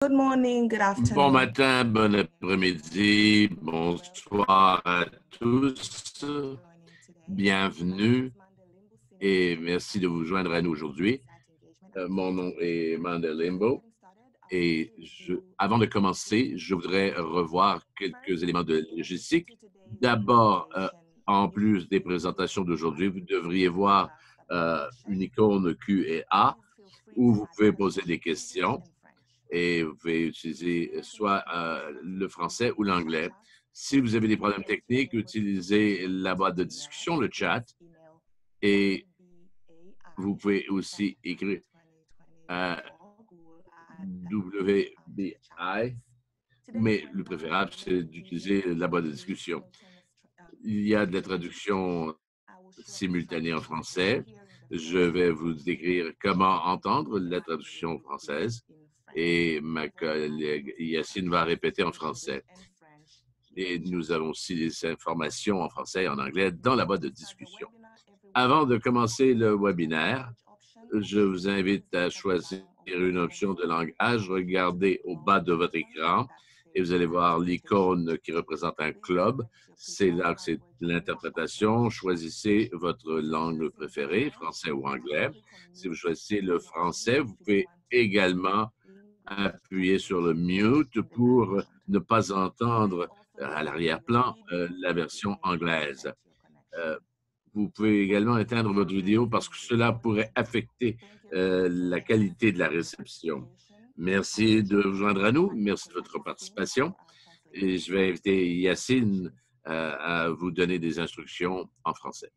Good morning, good afternoon. Bon matin, bon après-midi, bonsoir à tous. Bienvenue et merci de vous joindre à nous aujourd'hui. Mon nom est Manda Limbo et avant de commencer, je voudrais revoir quelques éléments de logistique. D'abord, en plus des présentations d'aujourd'hui, vous devriez voir une icône Q et A où vous pouvez poser des questions. Et vous pouvez utiliser soit le français ou l'anglais. Si vous avez des problèmes techniques, utilisez la boîte de discussion, le chat, et vous pouvez aussi écrire WBI, mais le préférable, c'est d'utiliser la boîte de discussion. Il y a de la traduction simultanée en français. Je vais vous décrire comment entendre la traduction française. Et ma collègue Yacine va répéter en français. Et nous avons aussi des informations en français et en anglais dans la boîte de discussion. Avant de commencer le webinaire, je vous invite à choisir une option de langage. Regardez au bas de votre écran et vous allez voir l'icône qui représente un club. C'est là que c'est l'interprétation. Choisissez votre langue préférée, français ou anglais. Si vous choisissez le français, vous pouvez également appuyer sur le mute pour ne pas entendre à l'arrière-plan la version anglaise. Vous pouvez également éteindre votre vidéo parce que cela pourrait affecter la qualité de la réception. Merci de vous joindre à nous. Merci de votre participation. Et je vais inviter Yacine à vous donner des instructions en français.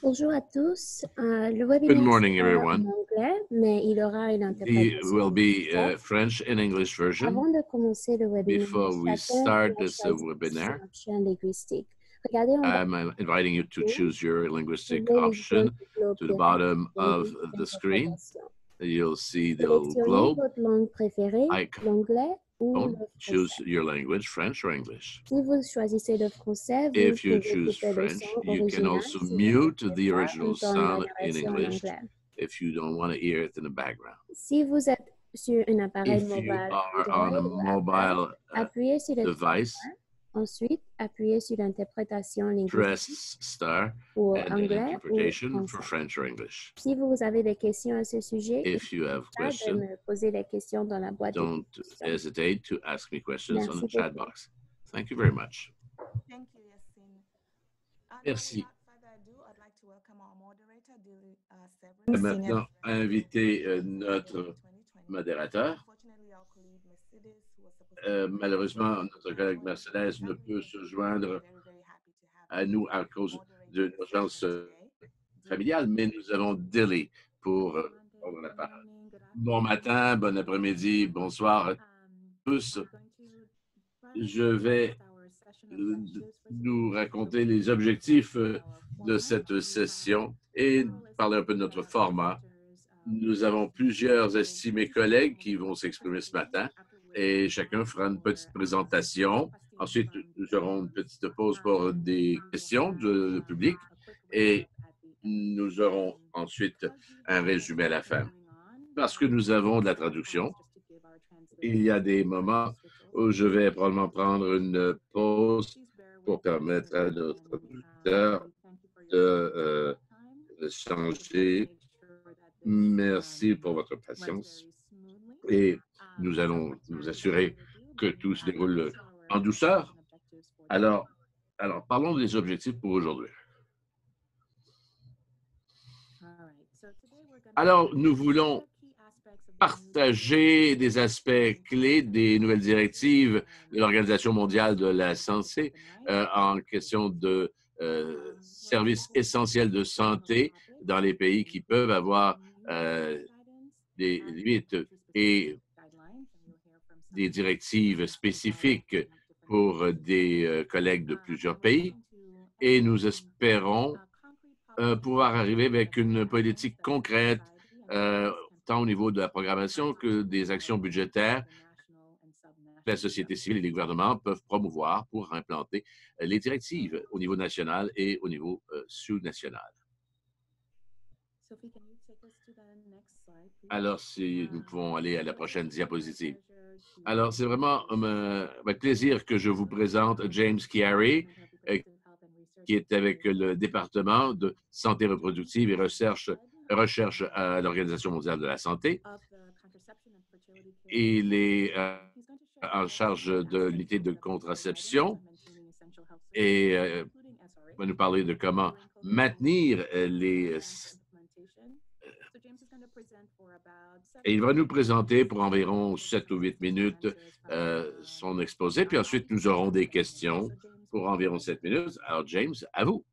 Bonjour à tous. Le webinaire sera en anglais, mais il aura une interprétation. There will be a French and English version. Avant de commencer le webinaire, Before we start this webinar, I'm inviting you to choose your linguistic option. To the bottom of the screen, you'll see the little globe icon. Choose your language, French or English. If you choose French, you can also mute the original sound in English if you don't want to hear it in the background. If you are on a mobile device, ensuite, appuyez sur l'interprétation linguistique. Press star and interpretation for French or English. Si vous avez des questions à ce sujet, if you have questions, poser les questions dans la boîte don't hesitate to ask me questions on the chat box. Thank you very much. Thank you, Yacine. Merci. Je vais maintenant inviter notre modérateur. Malheureusement, notre collègue Mercedes ne peut se joindre à nous à cause de l'urgence familiale, mais nous avons Dilly pour prendre la parole. Bon matin, bon après-midi, bonsoir à tous. Je vais nous raconter les objectifs de cette session et parler un peu de notre format. Nous avons plusieurs estimés collègues qui vont s'exprimer ce matin. Et chacun fera une petite présentation. Ensuite, nous aurons une petite pause pour des questions du public et nous aurons ensuite un résumé à la fin. Parce que nous avons de la traduction, il y a des moments où je vais probablement prendre une pause pour permettre à notre traducteur de changer. Merci pour votre patience. Et nous allons nous assurer que tout se déroule en douceur. Alors parlons des objectifs pour aujourd'hui. Alors, nous voulons partager des aspects clés des nouvelles directives de l'Organisation mondiale de la santé en question de services essentiels de santé dans les pays qui peuvent avoir des limites et des directives spécifiques pour des collègues de plusieurs pays. Et nous espérons pouvoir arriver avec une politique concrète, tant au niveau de la programmation que des actions budgétaires la société civile et les gouvernements peuvent promouvoir pour implanter les directives au niveau national et au niveau sous-national. Alors, si nous pouvons aller à la prochaine diapositive. Alors, c'est vraiment avec plaisir que je vous présente James Chiari, qui est avec le département de santé reproductive et recherche à l'Organisation mondiale de la santé. Il est en charge de l'unité de contraception et va nous parler de comment maintenir et il va nous présenter pour environ 7 ou 8 minutes son exposé, puis ensuite nous aurons des questions pour environ 7 minutes. Alors, James, à vous.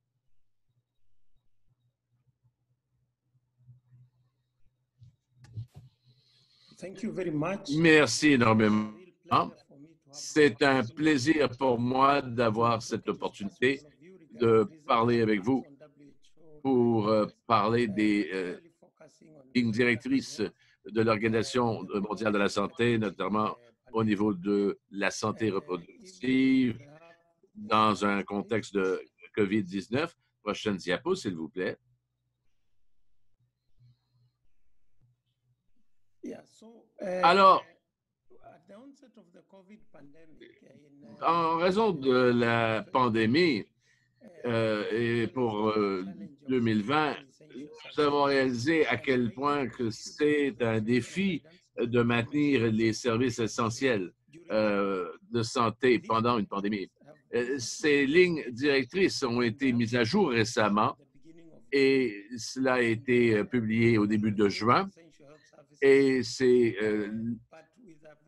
Merci énormément. C'est un plaisir pour moi d'avoir cette opportunité de parler avec vous pour parler des lignes directrices de l'Organisation mondiale de la santé, notamment au niveau de la santé reproductive dans un contexte de COVID-19. Prochaine diapo, s'il vous plaît. Alors, en raison de la pandémie et pour 2020, nous avons réalisé à quel point que c'est un défi de maintenir les services essentiels de santé pendant une pandémie. Ces lignes directrices ont été mises à jour récemment et cela a été publié au début de juin. Et c'est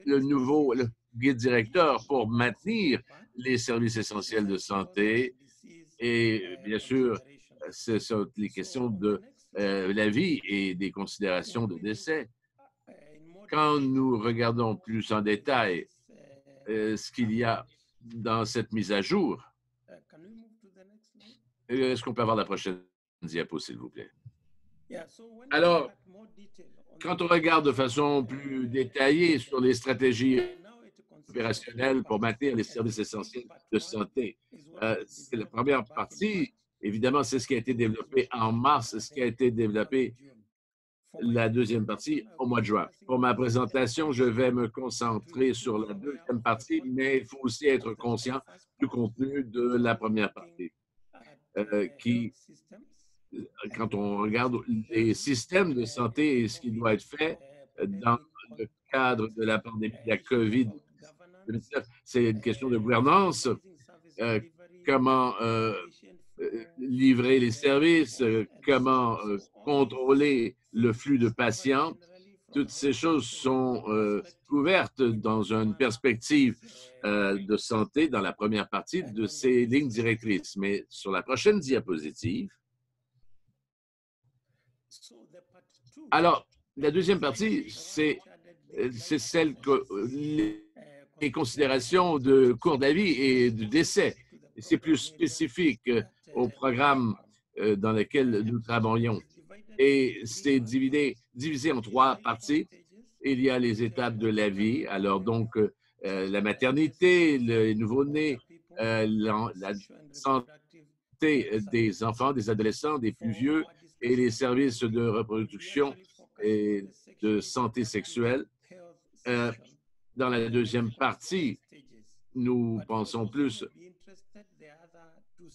le nouveau guide directeur pour maintenir les services essentiels de santé. Et bien sûr, ce sont les questions de la vie et des considérations de décès. Quand nous regardons plus en détail ce qu'il y a dans cette mise à jour, est-ce qu'on peut avoir la prochaine diapo, s'il vous plaît? Alors, quand on regarde de façon plus détaillée sur les stratégies opérationnelles pour maintenir les services essentiels de santé, c'est la première partie. Évidemment, c'est ce qui a été développé en mars, ce qui a été développé la deuxième partie au mois de juin. Pour ma présentation, je vais me concentrer sur la deuxième partie, mais il faut aussi être conscient du contenu de la première partie, quand on regarde les systèmes de santé et ce qui doit être fait dans le cadre de la pandémie de la COVID-19, c'est une question de gouvernance, comment livrer les services, comment contrôler le flux de patients. Toutes ces choses sont couvertes dans une perspective de santé dans la première partie de ces lignes directrices. Mais sur la prochaine diapositive, alors, la deuxième partie, c'est celle que les considérations de cours de la vie et du décès. C'est plus spécifique au programme dans lequel nous travaillons. Et c'est divisé en 3 parties. Il y a les étapes de la vie, alors donc la maternité, le nouveau-né, la santé des enfants, des adolescents, des plus vieux, et les services de reproduction et de santé sexuelle. Dans la deuxième partie, nous pensons plus.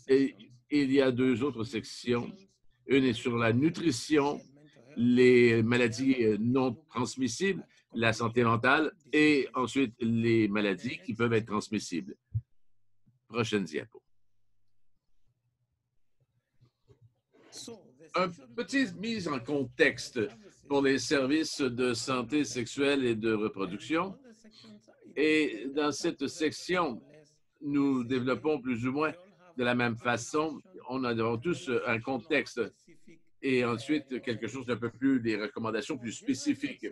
Et il y a 2 autres sections. Une est sur la nutrition, les maladies non transmissibles, la santé mentale et ensuite les maladies qui peuvent être transmissibles. Prochaine diapo. Une petite mise en contexte pour les services de santé sexuelle et de reproduction. Et dans cette section, nous développons plus ou moins de la même façon. On a tous un contexte et ensuite quelque chose d'un peu plus, des recommandations plus spécifiques.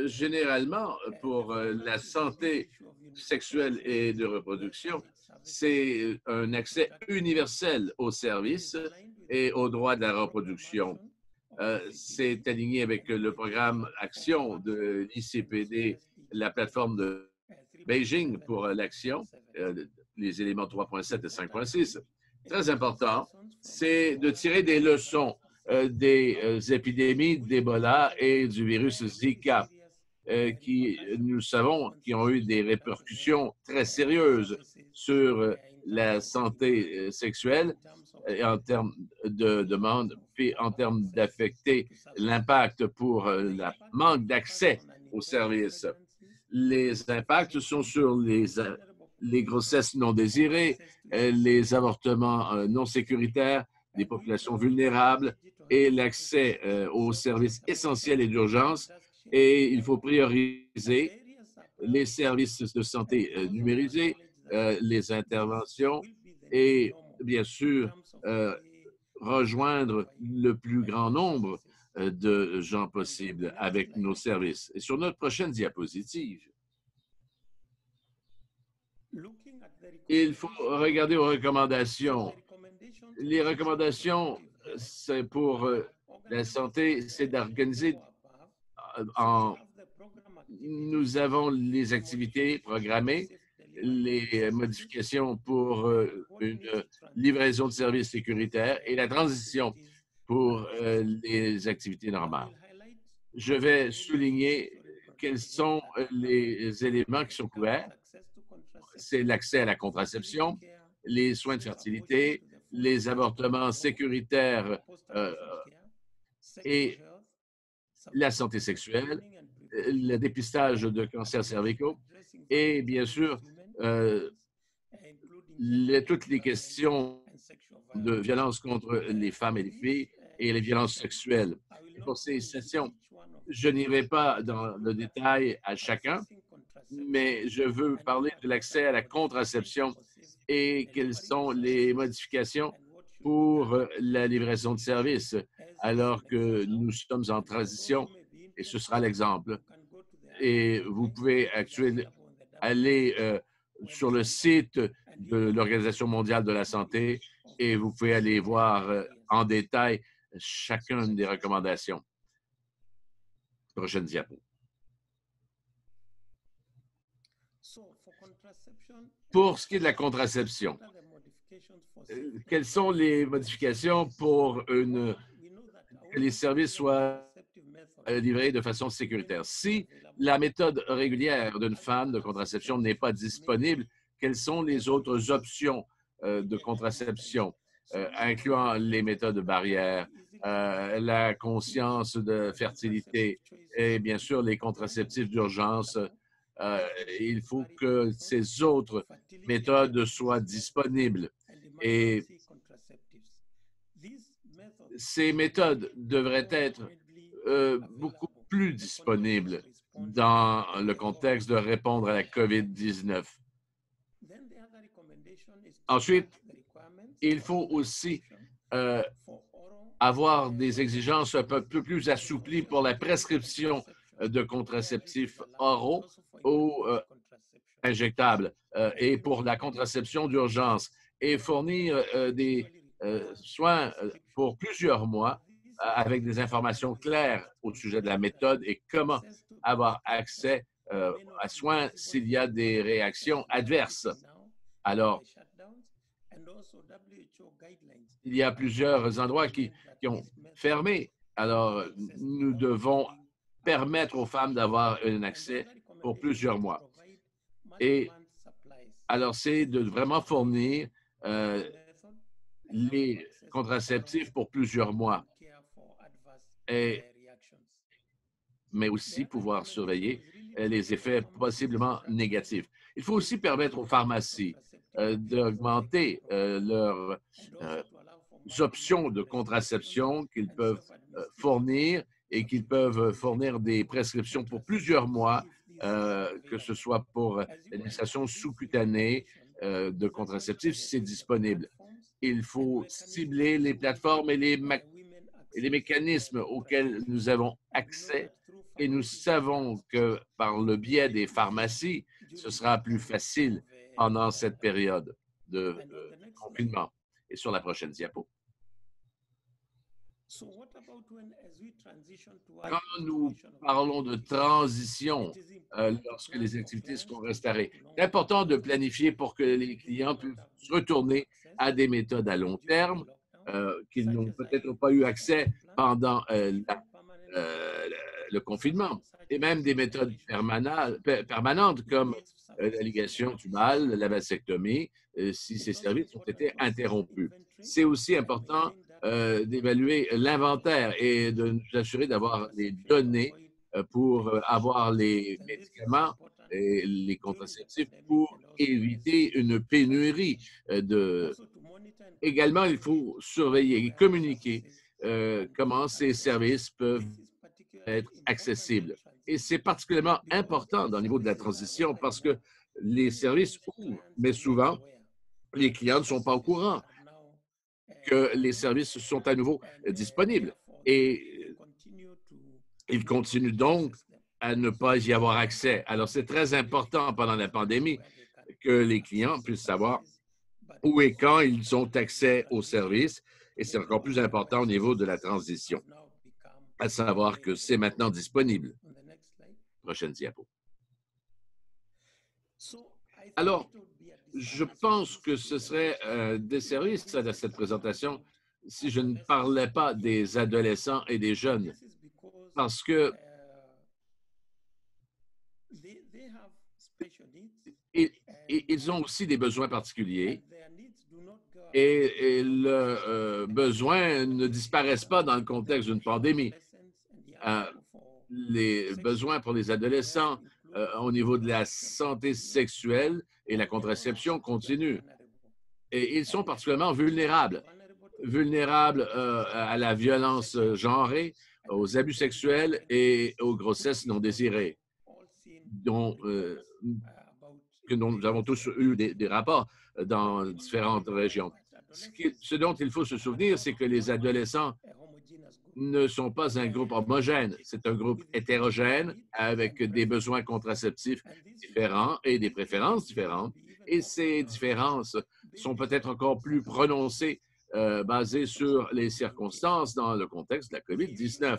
Généralement, pour la santé sexuelle et de reproduction, c'est un accès universel aux services et aux droits de la reproduction. C'est aligné avec le programme Action de l'ICPD, la plateforme de Beijing pour l'action, les éléments 3.7 et 5.6. Très important, c'est de tirer des leçons des épidémies d'Ebola et du virus Zika, qui, nous savons, qui ont eu des répercussions très sérieuses sur la santé sexuelle et en termes de demande, puis en termes d'affecter l'impact pour le manque d'accès aux services. Les impacts sont sur les grossesses non désirées, les avortements non sécuritaires, les populations vulnérables et l'accès aux services essentiels et d'urgence. Et il faut prioriser les services de santé numérisés, les interventions et bien sûr rejoindre le plus grand nombre de gens possible avec nos services. Et sur notre prochaine diapositive, il faut regarder aux recommandations. Les recommandations, c'est pour la santé, c'est d'organiser nous avons les activités programmées, les modifications pour une livraison de services sécuritaires et la transition pour les activités normales. Je vais souligner quels sont les éléments qui sont couverts. C'est l'accès à la contraception, les soins de fertilité, les avortements sécuritaires et la santé sexuelle, le dépistage de cancers cervicaux et bien sûr toutes les questions de violence contre les femmes et les filles et les violences sexuelles. Et pour ces sessions, je n'irai pas dans le détail à chacun, mais je veux parler de l'accès à la contraception et quelles sont les modifications pour la livraison de services alors que nous sommes en transition, et ce sera l'exemple. Et vous pouvez aller sur le site de l'Organisation mondiale de la santé et vous pouvez aller voir en détail chacune des recommandations. Prochaine diapo. Pour ce qui est de la contraception, quelles sont les modifications pour que les services soient livrés de façon sécuritaire? Si la méthode régulière d'une femme de contraception n'est pas disponible, quelles sont les autres options de contraception, incluant les méthodes barrières, la conscience de fertilité et bien sûr les contraceptifs d'urgence? Il faut que ces autres méthodes soient disponibles. Et ces méthodes devraient être beaucoup plus disponibles dans le contexte de répondre à la COVID-19. Ensuite, il faut aussi avoir des exigences un peu plus assouplies pour la prescription de contraceptifs oraux ou injectables et pour la contraception d'urgence et fournir des soins pour plusieurs mois avec des informations claires au sujet de la méthode et comment avoir accès à soins s'il y a des réactions adverses. Alors, il y a plusieurs endroits qui ont fermé. Alors, nous devons permettre aux femmes d'avoir un accès pour plusieurs mois. Et alors, c'est de vraiment fournir les contraceptifs pour plusieurs mois, mais aussi pouvoir surveiller les effets possiblement négatifs. Il faut aussi permettre aux pharmacies d'augmenter leurs options de contraception qu'ils peuvent fournir et qu'ils peuvent fournir des prescriptions pour plusieurs mois, que ce soit pour l'administration sous-cutanée de contraceptifs si c'est disponible. Il faut cibler les plateformes et les mécanismes auxquels nous avons accès et nous savons que par le biais des pharmacies, ce sera plus facile pendant cette période de confinement. Et sur la prochaine diapo. Quand nous parlons de transition, lorsque les activités seront restaurées, c'est important de planifier pour que les clients puissent retourner à des méthodes à long terme qu'ils n'ont peut-être pas eu accès pendant le confinement, et même des méthodes permanentes comme la ligation tubale, la vasectomie, si ces services ont été interrompus. C'est aussi important d'évaluer l'inventaire et de nous assurer d'avoir les données pour avoir les médicaments et les contraceptifs pour éviter une pénurie de. Également, il faut surveiller et communiquer comment ces services peuvent être accessibles. Et c'est particulièrement important dans le niveau de la transition parce que les services ouvrent, mais souvent, les clients ne sont pas au courant que les services sont à nouveau disponibles. Et ils continuent donc à ne pas y avoir accès. Alors, c'est très important pendant la pandémie que les clients puissent savoir où et quand ils ont accès aux services. Et c'est encore plus important au niveau de la transition, à savoir que c'est maintenant disponible. Prochaine diapo. Alors, je pense que ce serait des services à cette présentation si je ne parlais pas des adolescents et des jeunes, parce que ils ont aussi des besoins particuliers et leurs besoins ne disparaissent pas dans le contexte d'une pandémie. Les besoins pour les adolescents au niveau de la santé sexuelle et la contraception continuent. Et ils sont particulièrement vulnérables à la violence genrée, aux abus sexuels et aux grossesses non désirées, dont nous avons tous eu des rapports dans différentes régions. Ce dont il faut se souvenir, c'est que les adolescents ne sont pas un groupe homogène. C'est un groupe hétérogène avec des besoins contraceptifs différents et des préférences différentes. Et ces différences sont peut-être encore plus prononcées basées sur les circonstances dans le contexte de la COVID-19.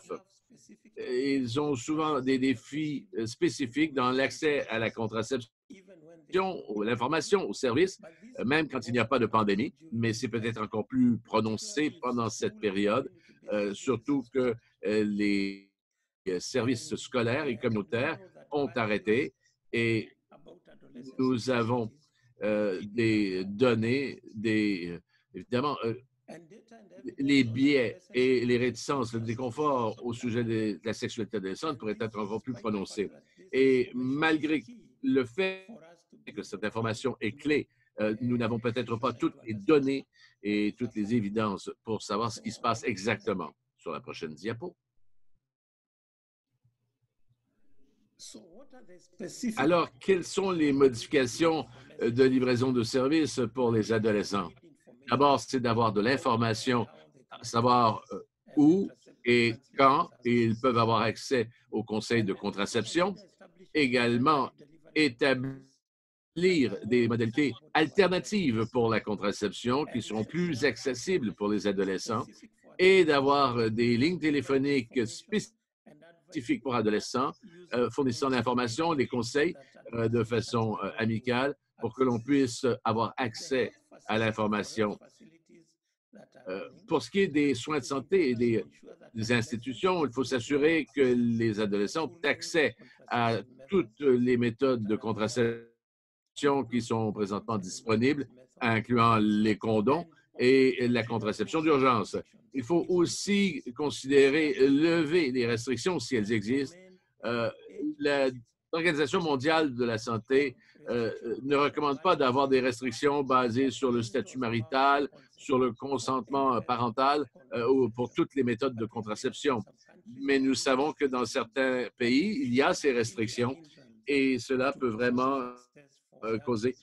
Ils ont souvent des défis spécifiques dans l'accès à la contraception, l'information, aux services, même quand il n'y a pas de pandémie, mais c'est peut-être encore plus prononcé pendant cette période, surtout que les services scolaires et communautaires ont arrêté et nous avons des données, évidemment, les biais et les réticences, le déconfort au sujet de la sexualité adolescente pourraient être encore plus prononcés. Et malgré le fait que cette information est clé, nous n'avons peut-être pas toutes les données et toutes les évidences pour savoir ce qui se passe exactement. Sur la prochaine diapo. Alors, quelles sont les modifications de livraison de services pour les adolescents? D'abord, c'est d'avoir de l'information, savoir où et quand ils peuvent avoir accès au conseil de contraception. Également, établir des modalités alternatives pour la contraception qui seront plus accessibles pour les adolescents et d'avoir des lignes téléphoniques spécifiques pour adolescents, fournissant l'information, les conseils de façon amicale pour que l'on puisse avoir accès à l'information. Pour ce qui est des soins de santé et des institutions, il faut s'assurer que les adolescents ont accès à toutes les méthodes de contraception qui sont présentement disponibles, incluant les condoms et la contraception d'urgence. Il faut aussi considérer lever les restrictions si elles existent. L'Organisation mondiale de la santé ne recommande pas d'avoir des restrictions basées sur le statut marital, sur le consentement parental ou pour toutes les méthodes de contraception. Mais nous savons que dans certains pays, il y a ces restrictions et cela peut vraiment causer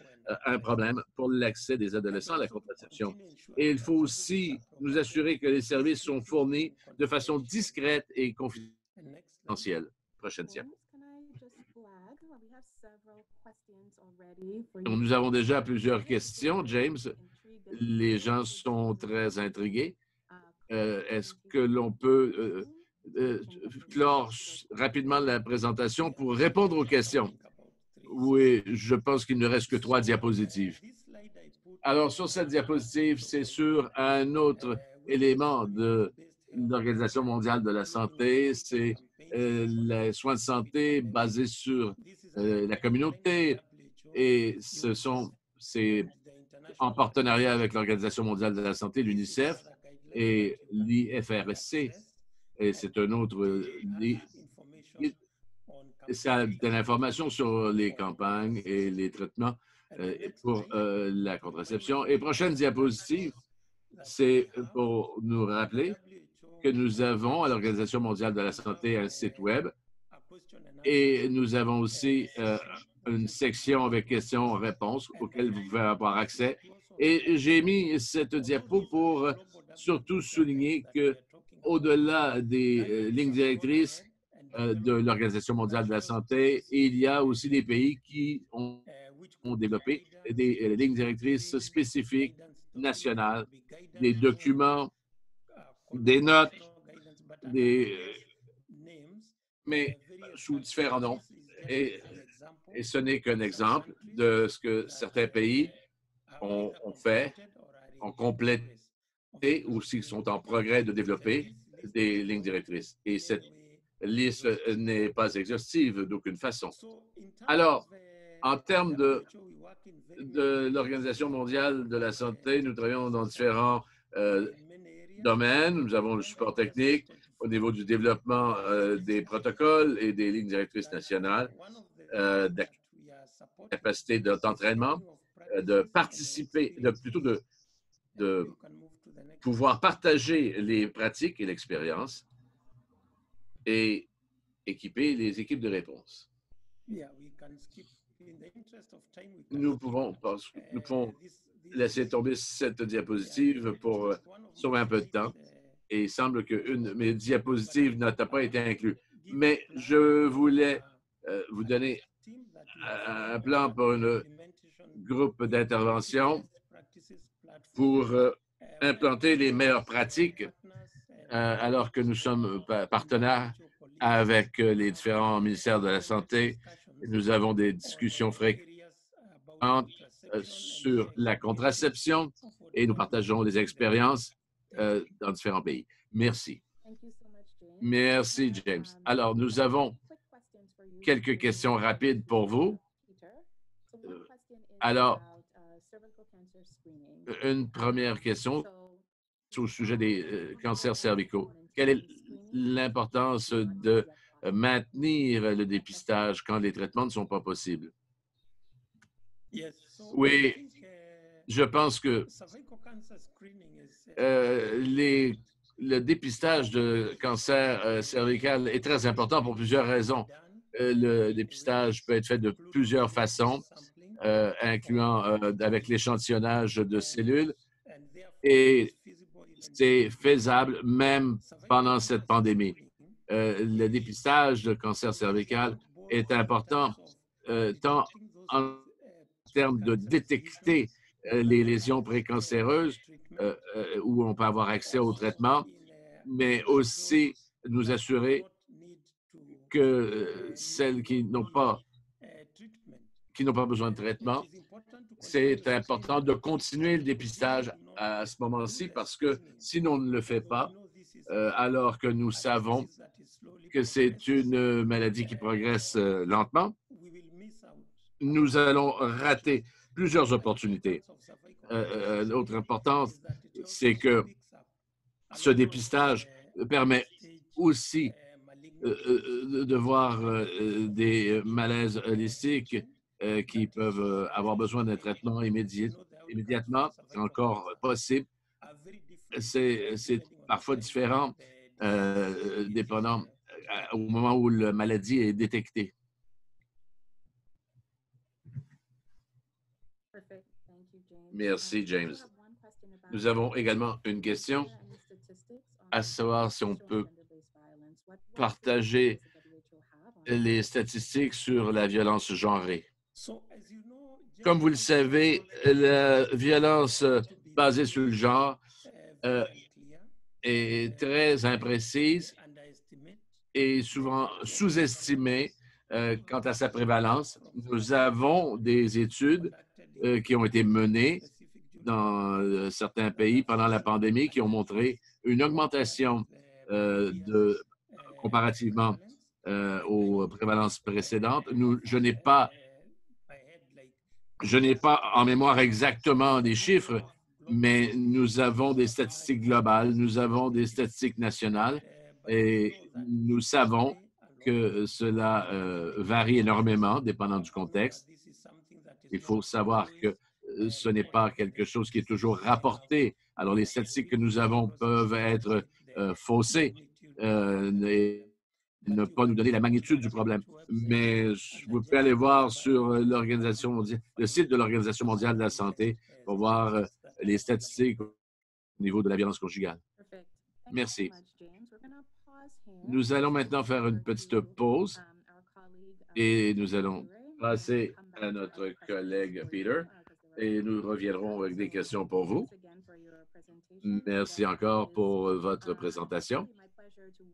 un problème pour l'accès des adolescents à la contraception. Et il faut aussi nous assurer que les services sont fournis de façon discrète et confidentielle. Prochaine diapo. Nous avons déjà plusieurs questions, James. Les gens sont très intrigués Est-ce que l'on peut clore rapidement la présentation pour répondre aux questions? Oui, je pense qu'il ne reste que 3 diapositives. Alors, sur cette diapositive, c'est sur un autre élément de l'Organisation mondiale de la santé, c'est les soins de santé basés sur la communauté, et c'est en partenariat avec l'Organisation mondiale de la santé, l'UNICEF et l'IFRSC, et c'est un autre ça a de l'information sur les campagnes et les traitements pour la contraception. Et prochaine diapositive, c'est pour nous rappeler que nous avons à l'Organisation mondiale de la santé un site web et nous avons aussi une section avec questions-réponses auxquelles vous pouvez avoir accès. Et j'ai mis cette diapo pour surtout souligner que au-delà des lignes directrices de l'Organisation mondiale de la santé, il y a aussi des pays qui ont développé des lignes directrices spécifiques, nationales, des documents, des notes, mais sous différents noms. Et ce n'est qu'un exemple de ce que certains pays ont fait, ont complété ou s'ils sont en progrès de développer des lignes directrices. Et cette liste n'est pas exhaustive d'aucune façon. Alors, en termes de l'Organisation mondiale de la santé, nous travaillons dans différents domaines. Nous avons le support technique au niveau du développement des protocoles et des lignes directrices nationales, de capacité d'entraînement, de participer, de pouvoir partager les pratiques et l'expérience et équiper les équipes de réponse. Nous pouvons laisser tomber cette diapositive pour sauver un peu de temps et il semble qu'une de mes diapositives n'a pas été inclue. Mais je voulais vous donner un plan pour un groupe d'intervention pour implanter les meilleures pratiques alors que nous sommes partenaires avec les différents ministères de la Santé. Nous avons des discussions fréquentes sur la contraception et nous partageons des expériences dans différents pays. Merci. Merci, James. Alors, nous avons quelques questions rapides pour vous. Alors, une première question au sujet des cancers cervicaux. Quelle est l'importance de maintenir le dépistage quand les traitements ne sont pas possibles? Oui, je pense que le dépistage de cancer cervical est très important pour plusieurs raisons. Le dépistage peut être fait de plusieurs façons, incluant avec l'échantillonnage de cellules, et c'est faisable même pendant cette pandémie. Le dépistage de cancer cervical est important tant en termes de détecter les lésions précancéreuses où on peut avoir accès au traitement, mais aussi nous assurer que celles qui n'ont pas besoin de traitement, c'est important de continuer le dépistage à ce moment-ci parce que si on ne le fait pas, alors que nous savons que c'est une maladie qui progresse lentement, nous allons rater plusieurs opportunités. L'autre importance, c'est que ce dépistage permet aussi de voir des malaises holistiques qui peuvent avoir besoin d'un traitement immédiatement, encore possible. C'est parfois différent dépendant au moment où la maladie est détectée. Merci, James. Nous avons également une question, à savoir si on peut partager les statistiques sur la violence genrée. Comme vous le savez, la violence basée sur le genre est très imprécise et souvent sous-estimée quant à sa prévalence. Nous avons des études qui ont été menées dans certains pays pendant la pandémie qui ont montré une augmentation comparativement aux prévalences précédentes. Je n'ai pas en mémoire exactement des chiffres, mais nous avons des statistiques globales, nous avons des statistiques nationales et nous savons que cela varie énormément dépendant du contexte. Il faut savoir que ce n'est pas quelque chose qui est toujours rapporté. Alors, les statistiques que nous avons peuvent être faussées et ne pas nous donner la magnitude du problème. Mais vous pouvez aller voir sur le site de l'Organisation mondiale de la santé pour voir les statistiques au niveau de la violence conjugale. Merci. Nous allons maintenant faire une petite pause et nous allons passer à notre collègue Peter et nous reviendrons avec des questions pour vous. Merci encore pour votre présentation.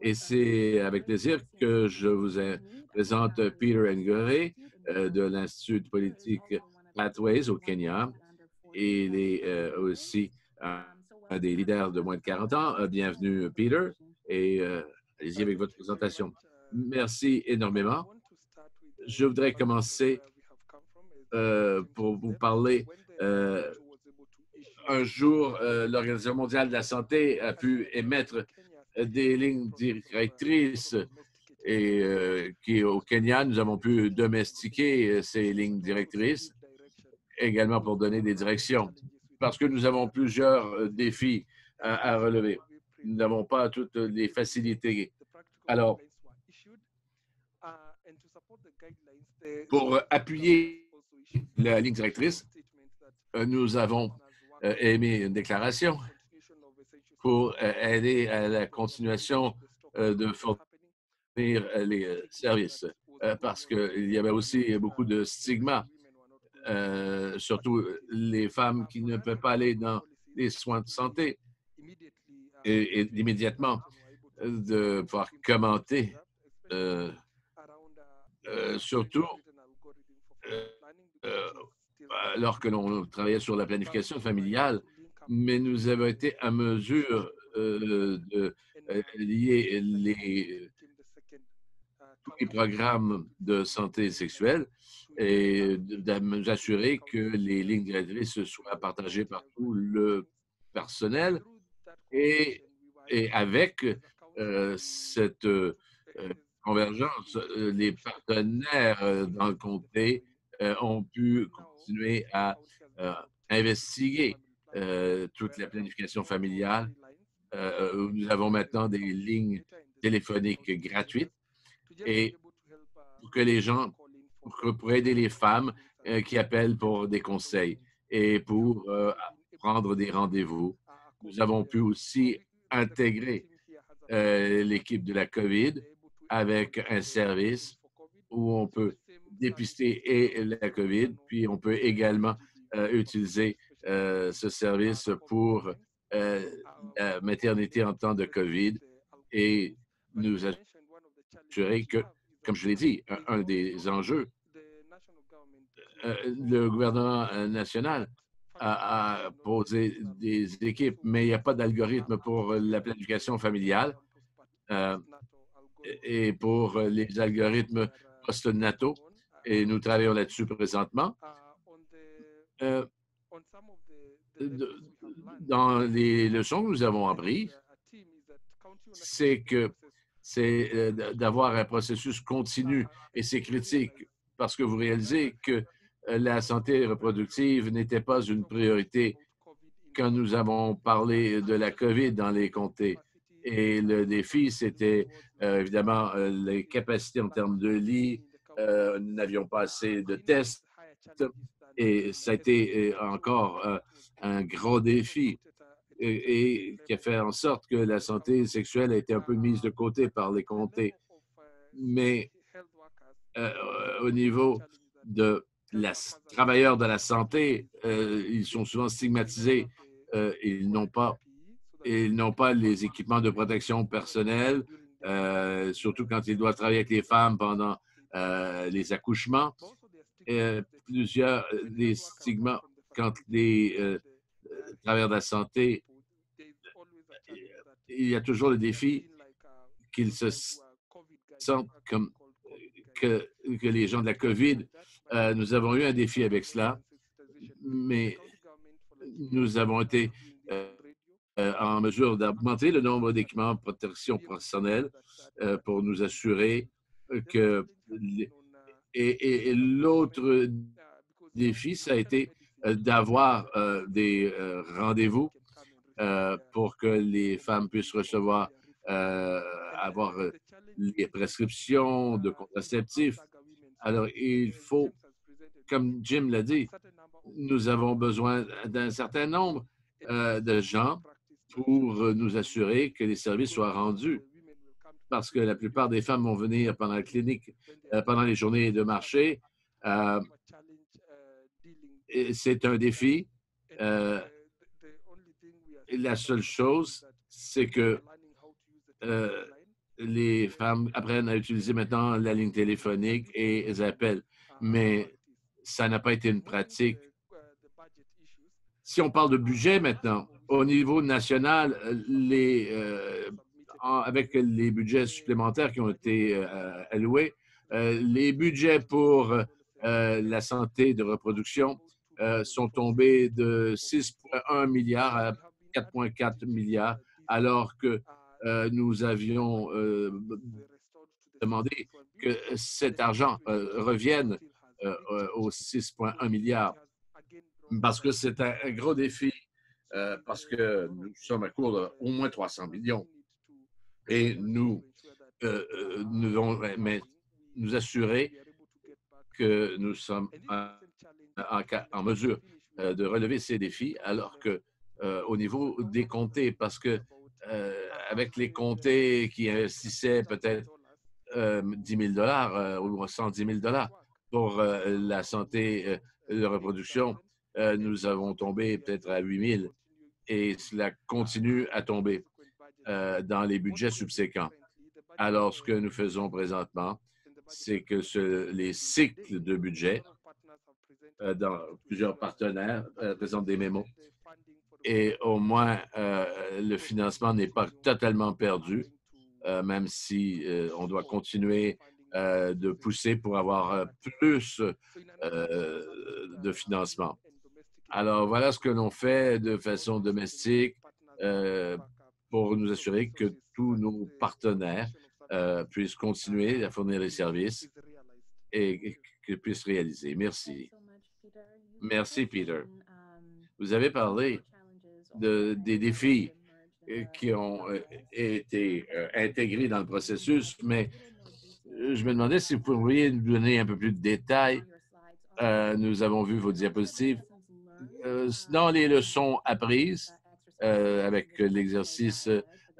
Et c'est avec plaisir que je vous présente Peter Ngure de l'Institut de politique Pathways au Kenya. Il est aussi un des leaders de moins de 40 ans. Bienvenue, Peter, et allez-y avec votre présentation. Merci énormément. Je voudrais commencer pour vous parler. Un jour, l'Organisation mondiale de la santé a pu émettre des lignes directrices et qui, au Kenya, nous avons pu domestiquer ces lignes directrices également pour donner des directions parce que nous avons plusieurs défis à relever. Nous n'avons pas toutes les facilités. Alors, pour appuyer la ligne directrice, nous avons émis une déclaration pour aider à la continuation de fournir les services parce qu'il y avait aussi beaucoup de stigmas, surtout les femmes qui ne peuvent pas aller dans les soins de santé et immédiatement de pouvoir commenter, surtout alors que l'on travaillait sur la planification familiale, mais nous avons été à mesure de lier tous les programmes de santé sexuelle et de nous assurer que les lignes directrices soient partagées par tout le personnel et avec cette convergence, les partenaires dans le comté ont pu continuer à investiguer toute la planification familiale. Nous avons maintenant des lignes téléphoniques gratuites et pour que les gens, pour aider les femmes qui appellent pour des conseils et pour prendre des rendez-vous. Nous avons pu aussi intégrer l'équipe de la COVID avec un service où on peut dépister et la COVID, puis on peut également utiliser ce service pour la maternité en temps de COVID et nous assurer que, comme je l'ai dit, un des enjeux, le gouvernement national a posé des équipes, mais il n'y a pas d'algorithme pour la planification familiale et pour les algorithmes post-nataux. Et nous travaillons là-dessus présentement. Dans les leçons que nous avons apprises, c'est que c'est d'avoir un processus continu et c'est critique parce que vous réalisez que la santé reproductive n'était pas une priorité quand nous avons parlé de la COVID dans les comtés. Et le défi, c'était évidemment les capacités en termes de lits. Nous n'avions pas assez de tests et ça a été encore un gros défi et qui a fait en sorte que la santé sexuelle a été un peu mise de côté par les comtés. Mais au niveau de travailleurs de la santé, ils sont souvent stigmatisés. Ils n'ont pas ils n'ont pas les équipements de protection personnelle, surtout quand ils doivent travailler avec les femmes pendant les accouchements. Plusieurs des stigmas quand les travailleurs de la santé, il y a toujours le défi qu'ils se sentent comme que les gens de la COVID, nous avons eu un défi avec cela, mais nous avons été en mesure d'augmenter le nombre d'équipements de protection personnelle pour nous assurer que... Et l'autre défi, ça a été d'avoir des rendez-vous pour que les femmes puissent recevoir, avoir les prescriptions de contraceptifs. Alors, il faut, comme Jim l'a dit, nous avons besoin d'un certain nombre de gens pour nous assurer que les services soient rendus. Parce que la plupart des femmes vont venir pendant la clinique, pendant les journées de marché. C'est un défi. La seule chose, c'est que les femmes apprennent à utiliser maintenant la ligne téléphonique et les appels, mais ça n'a pas été une pratique. Si on parle de budget maintenant, au niveau national, avec les budgets supplémentaires qui ont été alloués, les budgets pour la santé de reproduction sont tombés de 6,1 milliards à 4,4 milliards, alors que nous avions demandé que cet argent revienne aux 6,1 milliards, parce que c'est un gros défi, parce que nous sommes à court d'au moins 300 millions. Et nous devons nous assurer que nous sommes en mesure de relever ces défis, alors que au niveau des comtés, parce que avec les comtés qui investissaient peut-être 10 000 $ ou 110 000 $ pour la santé de reproduction, nous avons tombé peut-être à 8 000 et cela continue à tomber dans les budgets subséquents. Alors, ce que nous faisons présentement, c'est que les cycles de budget dans plusieurs partenaires présentent des mémos et au moins le financement n'est pas totalement perdu, même si on doit continuer de pousser pour avoir plus de financement. Alors, voilà ce que l'on fait de façon domestique pour nous assurer que tous nos partenaires puissent continuer à fournir les services et qu'ils puissent réaliser. Merci. Merci, Peter. Vous avez parlé des défis qui ont été intégrés dans le processus, mais je me demandais si vous pourriez nous donner un peu plus de détails. Nous avons vu vos diapositives. Dans les leçons apprises avec l'exercice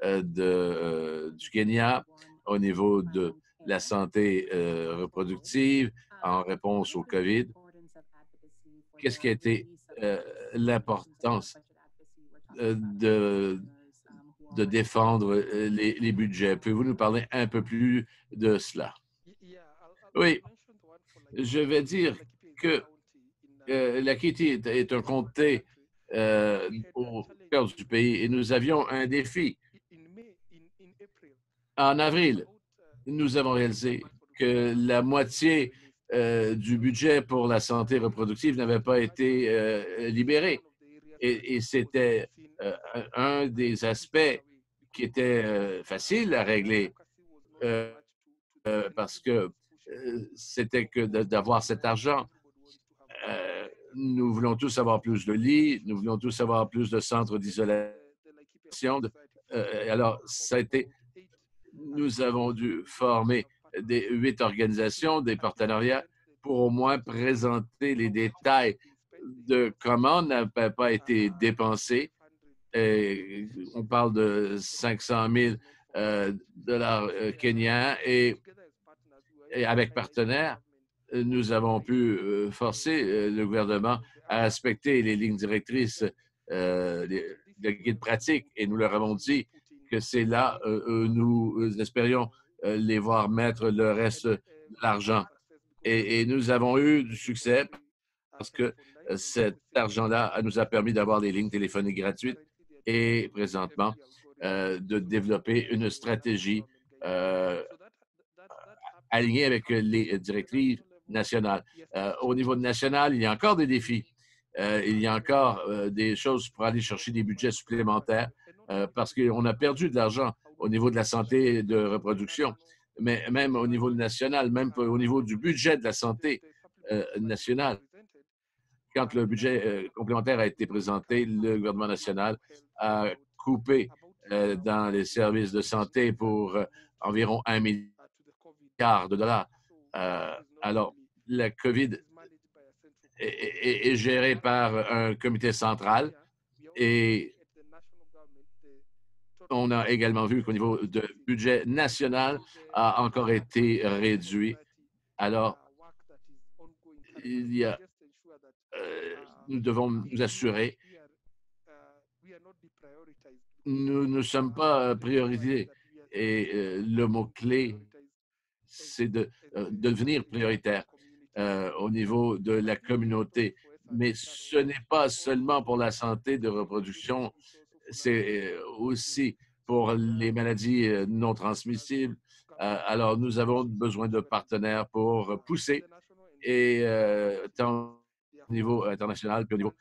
du Kenya au niveau de la santé reproductive en réponse au COVID, qu'est-ce qui a été l'importance de défendre les budgets? Pouvez-vous nous parler un peu plus de cela? Oui, je vais dire que la Kitty est un comté au cœur du pays et nous avions un défi. En avril, nous avons réalisé que la moitié du budget pour la santé reproductive n'avait pas été libérée. Et c'était un des aspects qui était facile à régler parce que c'était que d'avoir cet argent. Nous voulons tous avoir plus de lits, nous voulons tous avoir plus de centres d'isolation. Alors, ça a été, nous avons dû former 8 organisations, des partenariats pour au moins présenter les détails de comment n'avait pas été dépensé. Et on parle de 500 000 $ kenyans et avec partenaires, nous avons pu forcer le gouvernement à respecter les lignes directrices le guide pratique et nous leur avons dit que c'est là où nous espérions les voir mettre le reste de l'argent. Et nous avons eu du succès parce que cet argent-là nous a permis d'avoir des lignes téléphoniques gratuites et présentement de développer une stratégie alignée avec les directives nationales. Au niveau national, il y a encore des défis. Il y a encore des choses pour aller chercher des budgets supplémentaires parce qu'on a perdu de l'argent au niveau de la santé et de reproduction, mais même au niveau national, même au niveau du budget de la santé nationale. Quand le budget complémentaire a été présenté, le gouvernement national a coupé dans les services de santé pour environ 1 milliard de dollars. Alors, la COVID est gérée par un comité central et on a également vu qu'au niveau du budget national a encore été réduit. Alors, il y a nous devons nous assurer nous ne sommes pas prioritaires et le mot-clé, c'est de devenir prioritaire au niveau de la communauté. Mais ce n'est pas seulement pour la santé de reproduction, c'est aussi pour les maladies non transmissibles. Alors, nous avons besoin de partenaires pour pousser et tant au niveau international puis au niveau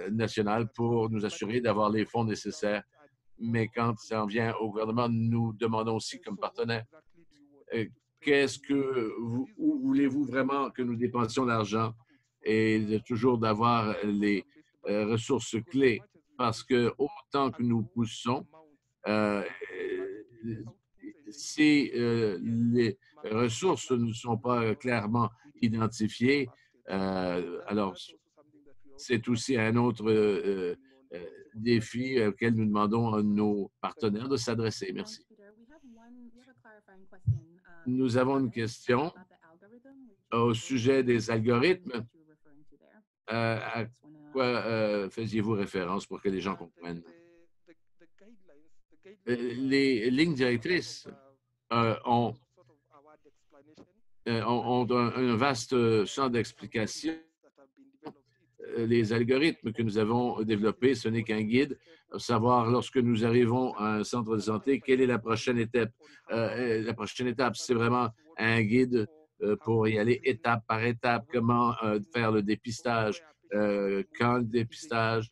national pour nous assurer d'avoir les fonds nécessaires. Mais quand ça en vient au gouvernement, nous demandons aussi comme partenaire, qu'est-ce que où voulez-vous vraiment que nous dépensions l'argent et toujours d'avoir les ressources clés parce que autant que nous poussons, si les ressources ne sont pas clairement identifiées, alors c'est aussi un autre défi auquel nous demandons à nos partenaires de s'adresser. Merci. Nous avons une question au sujet des algorithmes. À quoi faisiez-vous référence pour que les gens comprennent? Les lignes directrices ont un vaste champ d'explication. Les algorithmes que nous avons développés, ce n'est qu'un guide, savoir lorsque nous arrivons à un centre de santé, quelle est la prochaine étape. La prochaine étape, c'est vraiment un guide pour y aller étape par étape, comment faire le dépistage, quand le dépistage,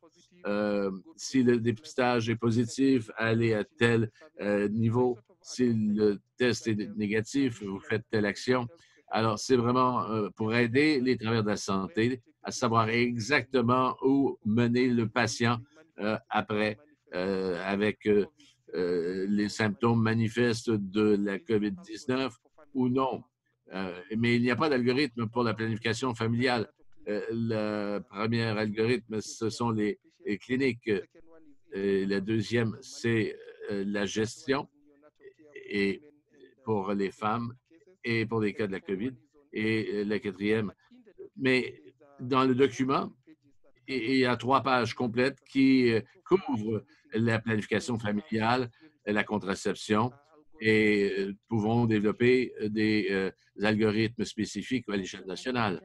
si le dépistage est positif, aller à tel niveau. Si le test est négatif, vous faites telle action. Alors, c'est vraiment pour aider les travailleurs de la santé à savoir exactement où mener le patient après avec les symptômes manifestes de la COVID-19 ou non. Mais il n'y a pas d'algorithme pour la planification familiale. Le premier algorithme, ce sont les cliniques. Le deuxième, c'est la gestion et pour les femmes et pour les cas de la COVID. Et la quatrième, mais dans le document, il y a 3 pages complètes qui couvrent la planification familiale, la contraception et pouvons développer des algorithmes spécifiques à l'échelle nationale.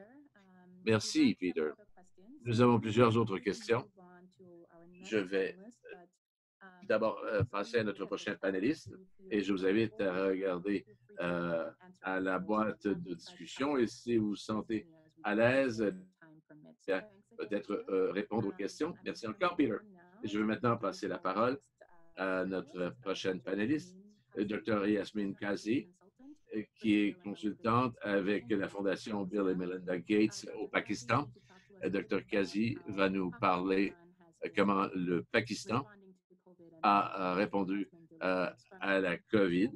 Merci, Peter. Nous avons plusieurs autres questions. Je vais d'abord passer à notre prochain panéliste et je vous invite à regarder à la boîte de discussion et si vous vous sentez à l'aise, peut-être répondre aux questions. Merci encore, Peter. Et je vais maintenant passer la parole à notre prochaine panéliste, Dr. Yasmine Kazi, qui est consultante avec la Fondation Bill et Melinda Gates au Pakistan. Dr. Kazi va nous parler comment le Pakistan a répondu à la COVID.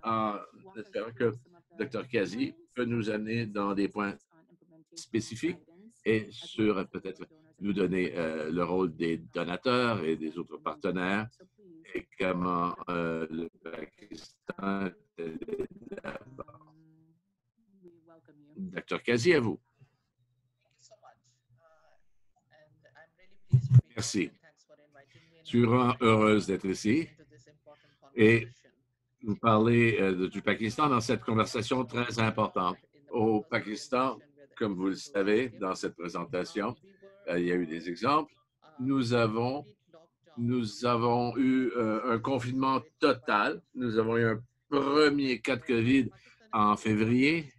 En espérant que Dr. Kazi peut nous amener dans des points spécifiques et sur peut-être nous donner le rôle des donateurs et des autres partenaires et comment le Pakistan est d'abord. Dr. Kazi, à vous. Merci. Je suis vraiment heureuse d'être ici et vous parler du Pakistan dans cette conversation très importante. Au Pakistan, comme vous le savez, dans cette présentation, il y a eu des exemples. Nous avons eu un confinement total. Nous avons eu un premier cas de COVID en février,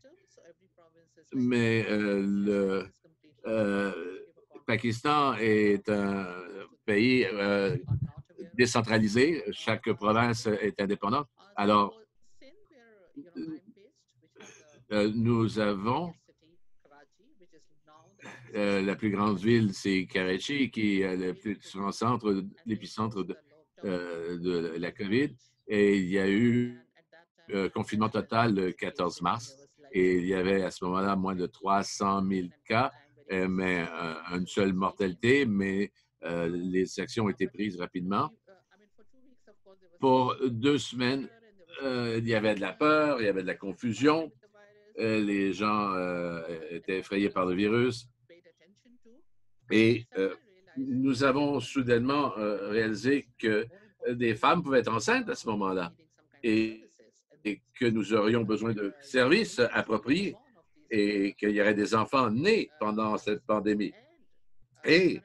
mais le Pakistan est un pays décentralisé. Chaque province est indépendante. Alors, nous avons la plus grande ville, c'est Karachi, qui est le plus grand centre, l'épicentre de la COVID. Et il y a eu confinement total le 14 mars. Et il y avait à ce moment-là moins de 300 000 cas, mais une seule mortalité, mais les actions ont été prises rapidement. Pour 2 semaines, il y avait de la peur, il y avait de la confusion. Les gens étaient effrayés par le virus. Et nous avons soudainement réalisé que des femmes pouvaient être enceintes à ce moment-là et que nous aurions besoin de services appropriés et qu'il y aurait des enfants nés pendant cette pandémie. Et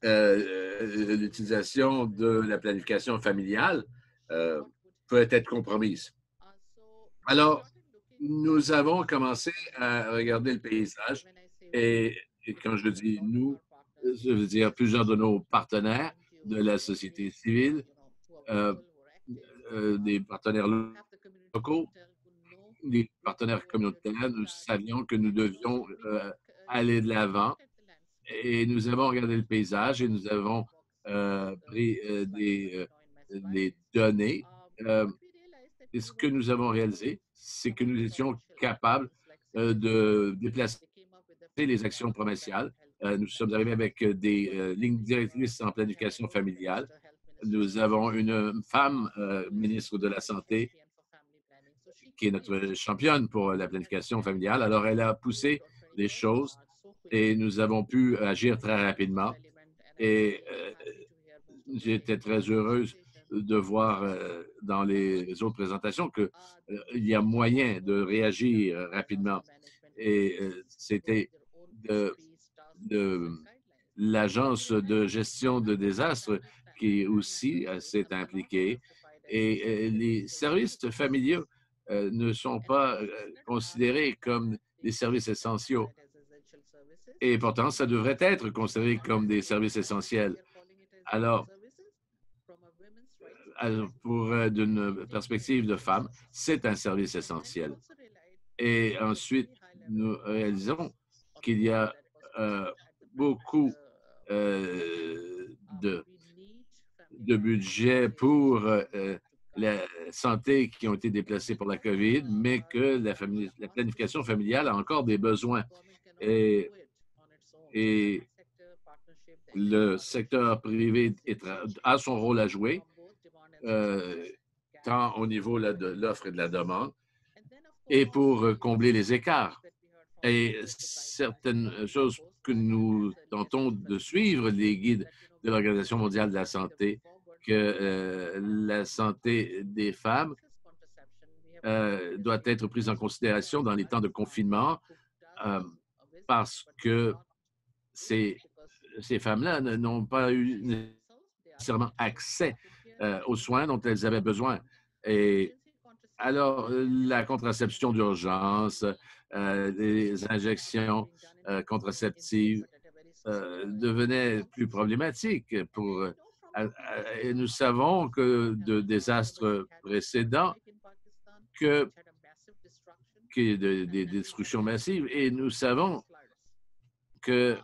l'utilisation de la planification familiale peut être compromise. Alors, nous avons commencé à regarder le paysage et quand je dis nous, je veux dire plusieurs de nos partenaires de la société civile, des partenaires locaux, des partenaires communautaires. Nous savions que nous devions aller de l'avant et nous avons regardé le paysage et nous avons pris des données. Et ce que nous avons réalisé, c'est que nous étions capables de déplacer les actions provinciales. Nous sommes arrivés avec des lignes directrices en planification familiale. Nous avons une femme ministre de la Santé qui est notre championne pour la planification familiale. Alors, elle a poussé les choses et nous avons pu agir très rapidement. Et j'étais très heureuse de voir dans les autres présentations qu'il y a moyen de réagir rapidement. Et c'était de l'Agence de gestion de désastres qui aussi s'est impliquée. Et les services familiaux ne sont pas considérés comme des services essentiels. Et pourtant, ça devrait être considéré comme des services essentiels. Alors, pour d'une perspective de femme, c'est un service essentiel. Et ensuite, nous réalisons qu'il y a beaucoup de budget pour la santé qui ont été déplacés pour la COVID, mais que la planification familiale a encore des besoins. Et le secteur privé a son rôle à jouer, tant au niveau de l'offre et de la demande, et pour combler les écarts. Et certaines choses que nous tentons de suivre, les guides de l'Organisation mondiale de la santé, que la santé des femmes doit être prise en considération dans les temps de confinement parce que ces femmes-là n'ont pas eu nécessairement accès aux soins dont elles avaient besoin. Et alors, la contraception d'urgence, les injections contraceptives devenaient plus problématiques. Et nous savons que de désastres précédents, des destructions massives, et nous savons que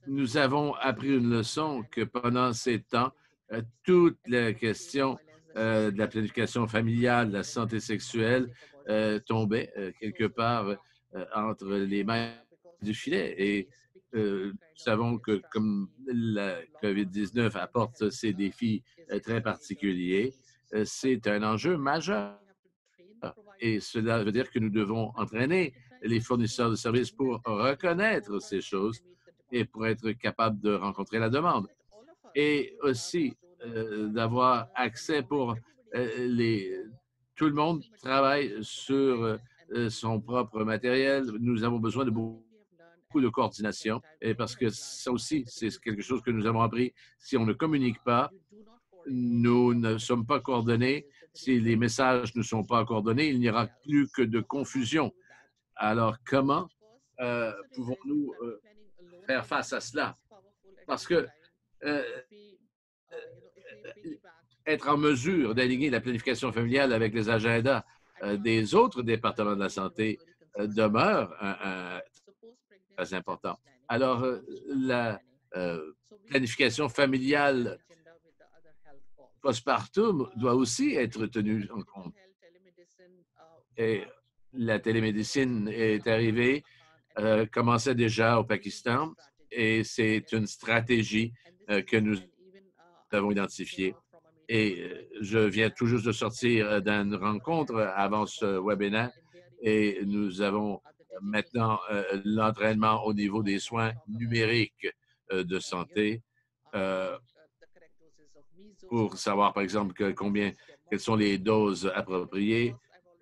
nous avons appris une leçon que pendant ces temps, toute la question de la planification familiale, de la santé sexuelle tombait quelque part entre les mains du filet. Et nous savons que comme la COVID-19 apporte ces défis très particuliers, c'est un enjeu majeur. Et cela veut dire que nous devons entraîner les fournisseurs de services pour reconnaître ces choses et pour être capables de rencontrer la demande. et aussi d'avoir accès pour tout le monde travaille sur son propre matériel. Nous avons besoin de beaucoup de coordination et parce que ça aussi, c'est quelque chose que nous avons appris. Si on ne communique pas, nous ne sommes pas coordonnés. Si les messages ne sont pas coordonnés, il n'y aura plus que de confusion. Alors, comment pouvons-nous faire face à cela? Parce que euh, être en mesure d'aligner la planification familiale avec les agendas des autres départements de la santé demeure très important. Alors, la planification familiale postpartum doit aussi être tenue en compte. Et la télémédecine est arrivée, commençait déjà au Pakistan et c'est une stratégie que nous avons identifiée. Et je viens tout juste de sortir d'une rencontre avant ce webinaire et nous avons maintenant l'entraînement au niveau des soins numériques de santé pour savoir, par exemple, quelles sont les doses appropriées.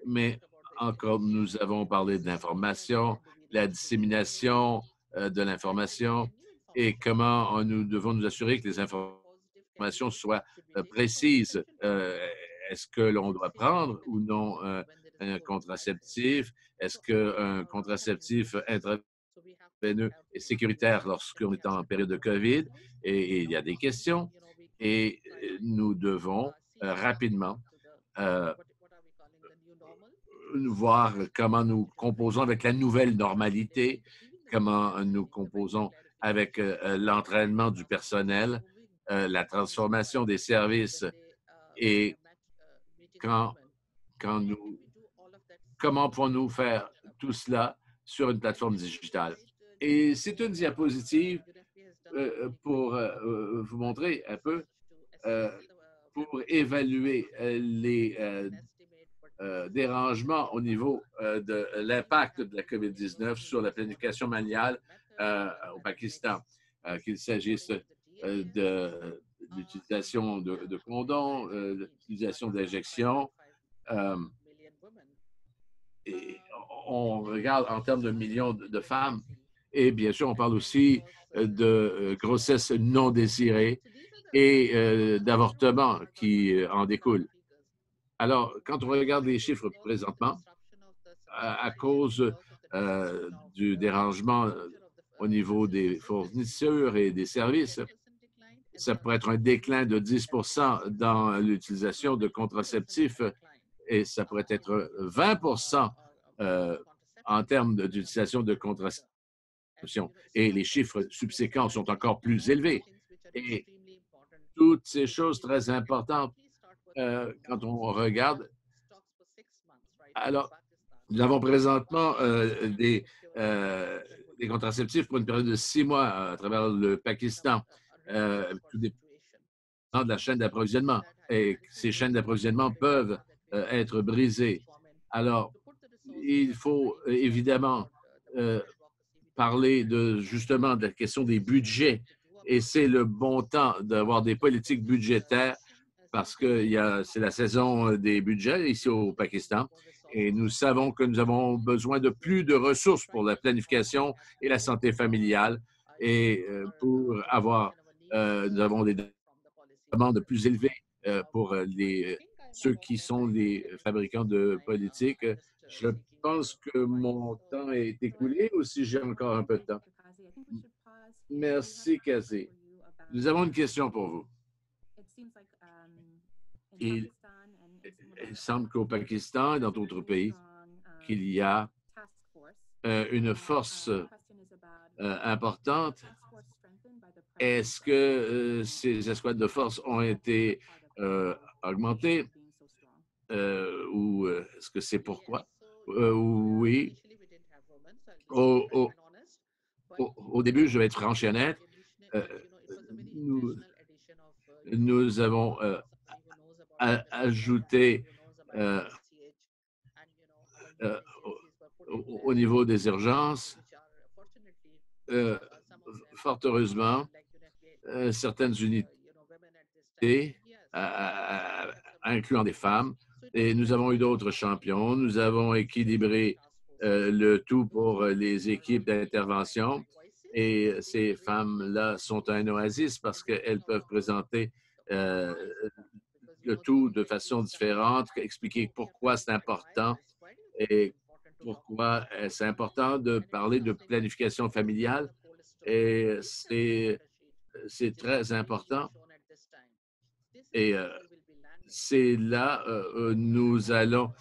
Mais encore, nous avons parlé de l'information, la dissémination de l'information et comment nous devons nous assurer que les informations soient précises. Est-ce que l'on doit prendre ou non un contraceptif? Est-ce qu'un contraceptif intraveineux est sécuritaire lorsqu'on est en période de COVID? Et il y a des questions. Et nous devons rapidement voir comment nous composons avec la nouvelle normalité, comment nous composons avec l'entraînement du personnel, la transformation des services et comment pouvons-nous faire tout cela sur une plateforme digitale. Et c'est une diapositive pour vous montrer un peu, pour évaluer les dérangements au niveau de l'impact de la COVID-19 sur la planification manuelle au Pakistan, qu'il s'agisse de l'utilisation de condoms, l'utilisation d'injections. Et on regarde en termes de millions de femmes et bien sûr, on parle aussi de grossesses non désirées et d'avortements qui en découlent. Alors, quand on regarde les chiffres présentement, à cause du dérangement au niveau des fournisseurs et des services, ça pourrait être un déclin de 10% dans l'utilisation de contraceptifs et ça pourrait être 20% en termes d'utilisation de contraception. Et les chiffres subséquents sont encore plus élevés. Et toutes ces choses très importantes, quand on regarde, alors, nous avons présentement des contraceptifs pour une période de 6 mois à travers le Pakistan, tout dépend de la chaîne d'approvisionnement. Et ces chaînes d'approvisionnement peuvent être brisées. Alors, il faut évidemment parler justement de la question des budgets. Et c'est le bon temps d'avoir des politiques budgétaires parce que c'est la saison des budgets ici au Pakistan. Et nous savons que nous avons besoin de plus de ressources pour la planification et la santé familiale. Et nous avons des demandes plus élevées pour ceux qui sont les fabricants de politiques. Je pense que mon temps est écoulé ou si j'ai encore un peu de temps. Merci, Kazé. Nous avons une question pour vous. Il semble qu'au Pakistan et dans d'autres pays, qu'il y a une force importante. Est-ce que ces escouades de force ont été augmentées ou est-ce que c'est pourquoi? Oui. Au début, je vais être franche et honnête, nous avons ajouté au niveau des urgences, fort heureusement, certaines unités incluant des femmes. Et nous avons eu d'autres champions. Nous avons équilibré le tout pour les équipes d'intervention. Et ces femmes-là sont un oasis parce qu'elles peuvent présenter le tout de façon différente, expliquer pourquoi c'est important et pourquoi c'est important de parler de planification familiale. Et c'est très important. Et c'est là nous allons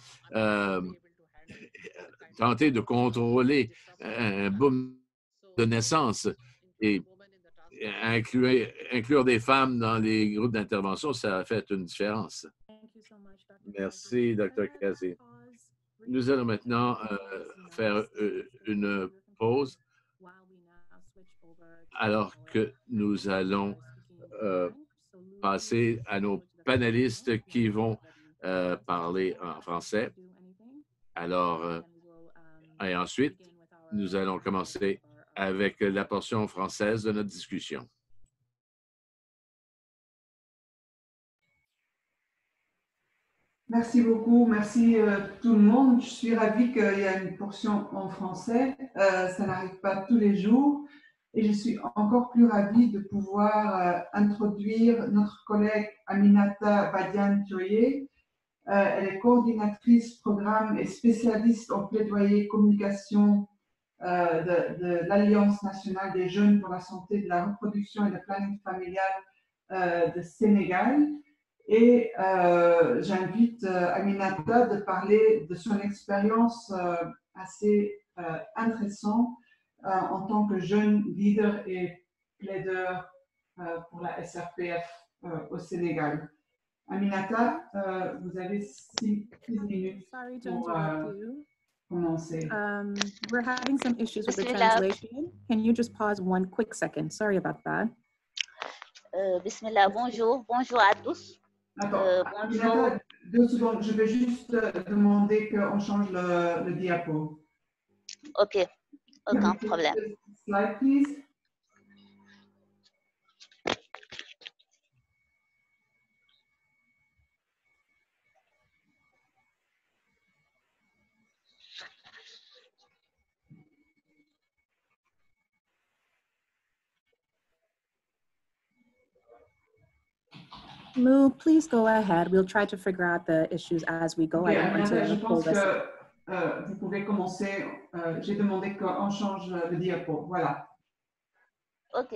tenter de contrôler un boom de naissance et inclure des femmes dans les groupes d'intervention, ça a fait une différence. Merci, Dr. Kazi. Nous allons maintenant faire une pause alors que nous allons passer à nos panélistes qui vont parler en français. Alors, et ensuite, nous allons commencer avec la portion française de notre discussion. Merci beaucoup, merci tout le monde. Je suis ravie qu'il y ait une portion en français. Ça n'arrive pas tous les jours. Et je suis encore plus ravie de pouvoir introduire notre collègue Aminata Badiane-Thioye. Elle est coordinatrice programme et spécialiste en plaidoyer communication de l'Alliance nationale des jeunes pour la santé de la reproduction et le planning familial de Sénégal. Et j'invite Aminata de parler de son expérience assez intéressante en tant que jeune leader et plaideur pour la SRPF au Sénégal. Aminata, vous avez 6 minutes pour commencer. We're having some issues with the translation. Can you just pause 1 quick second? Sorry about that. Bismillah, bonjour à tous. Bonjour. 2 secondes, je vais juste demander qu'on change le diapo. OK, aucun problème. Slide, please. Moo, please go ahead. We'll try to figure out the issues as we go. Okay, je pense que vous pouvez commencer. J'ai demandé qu'on change le diapo. Voilà. OK.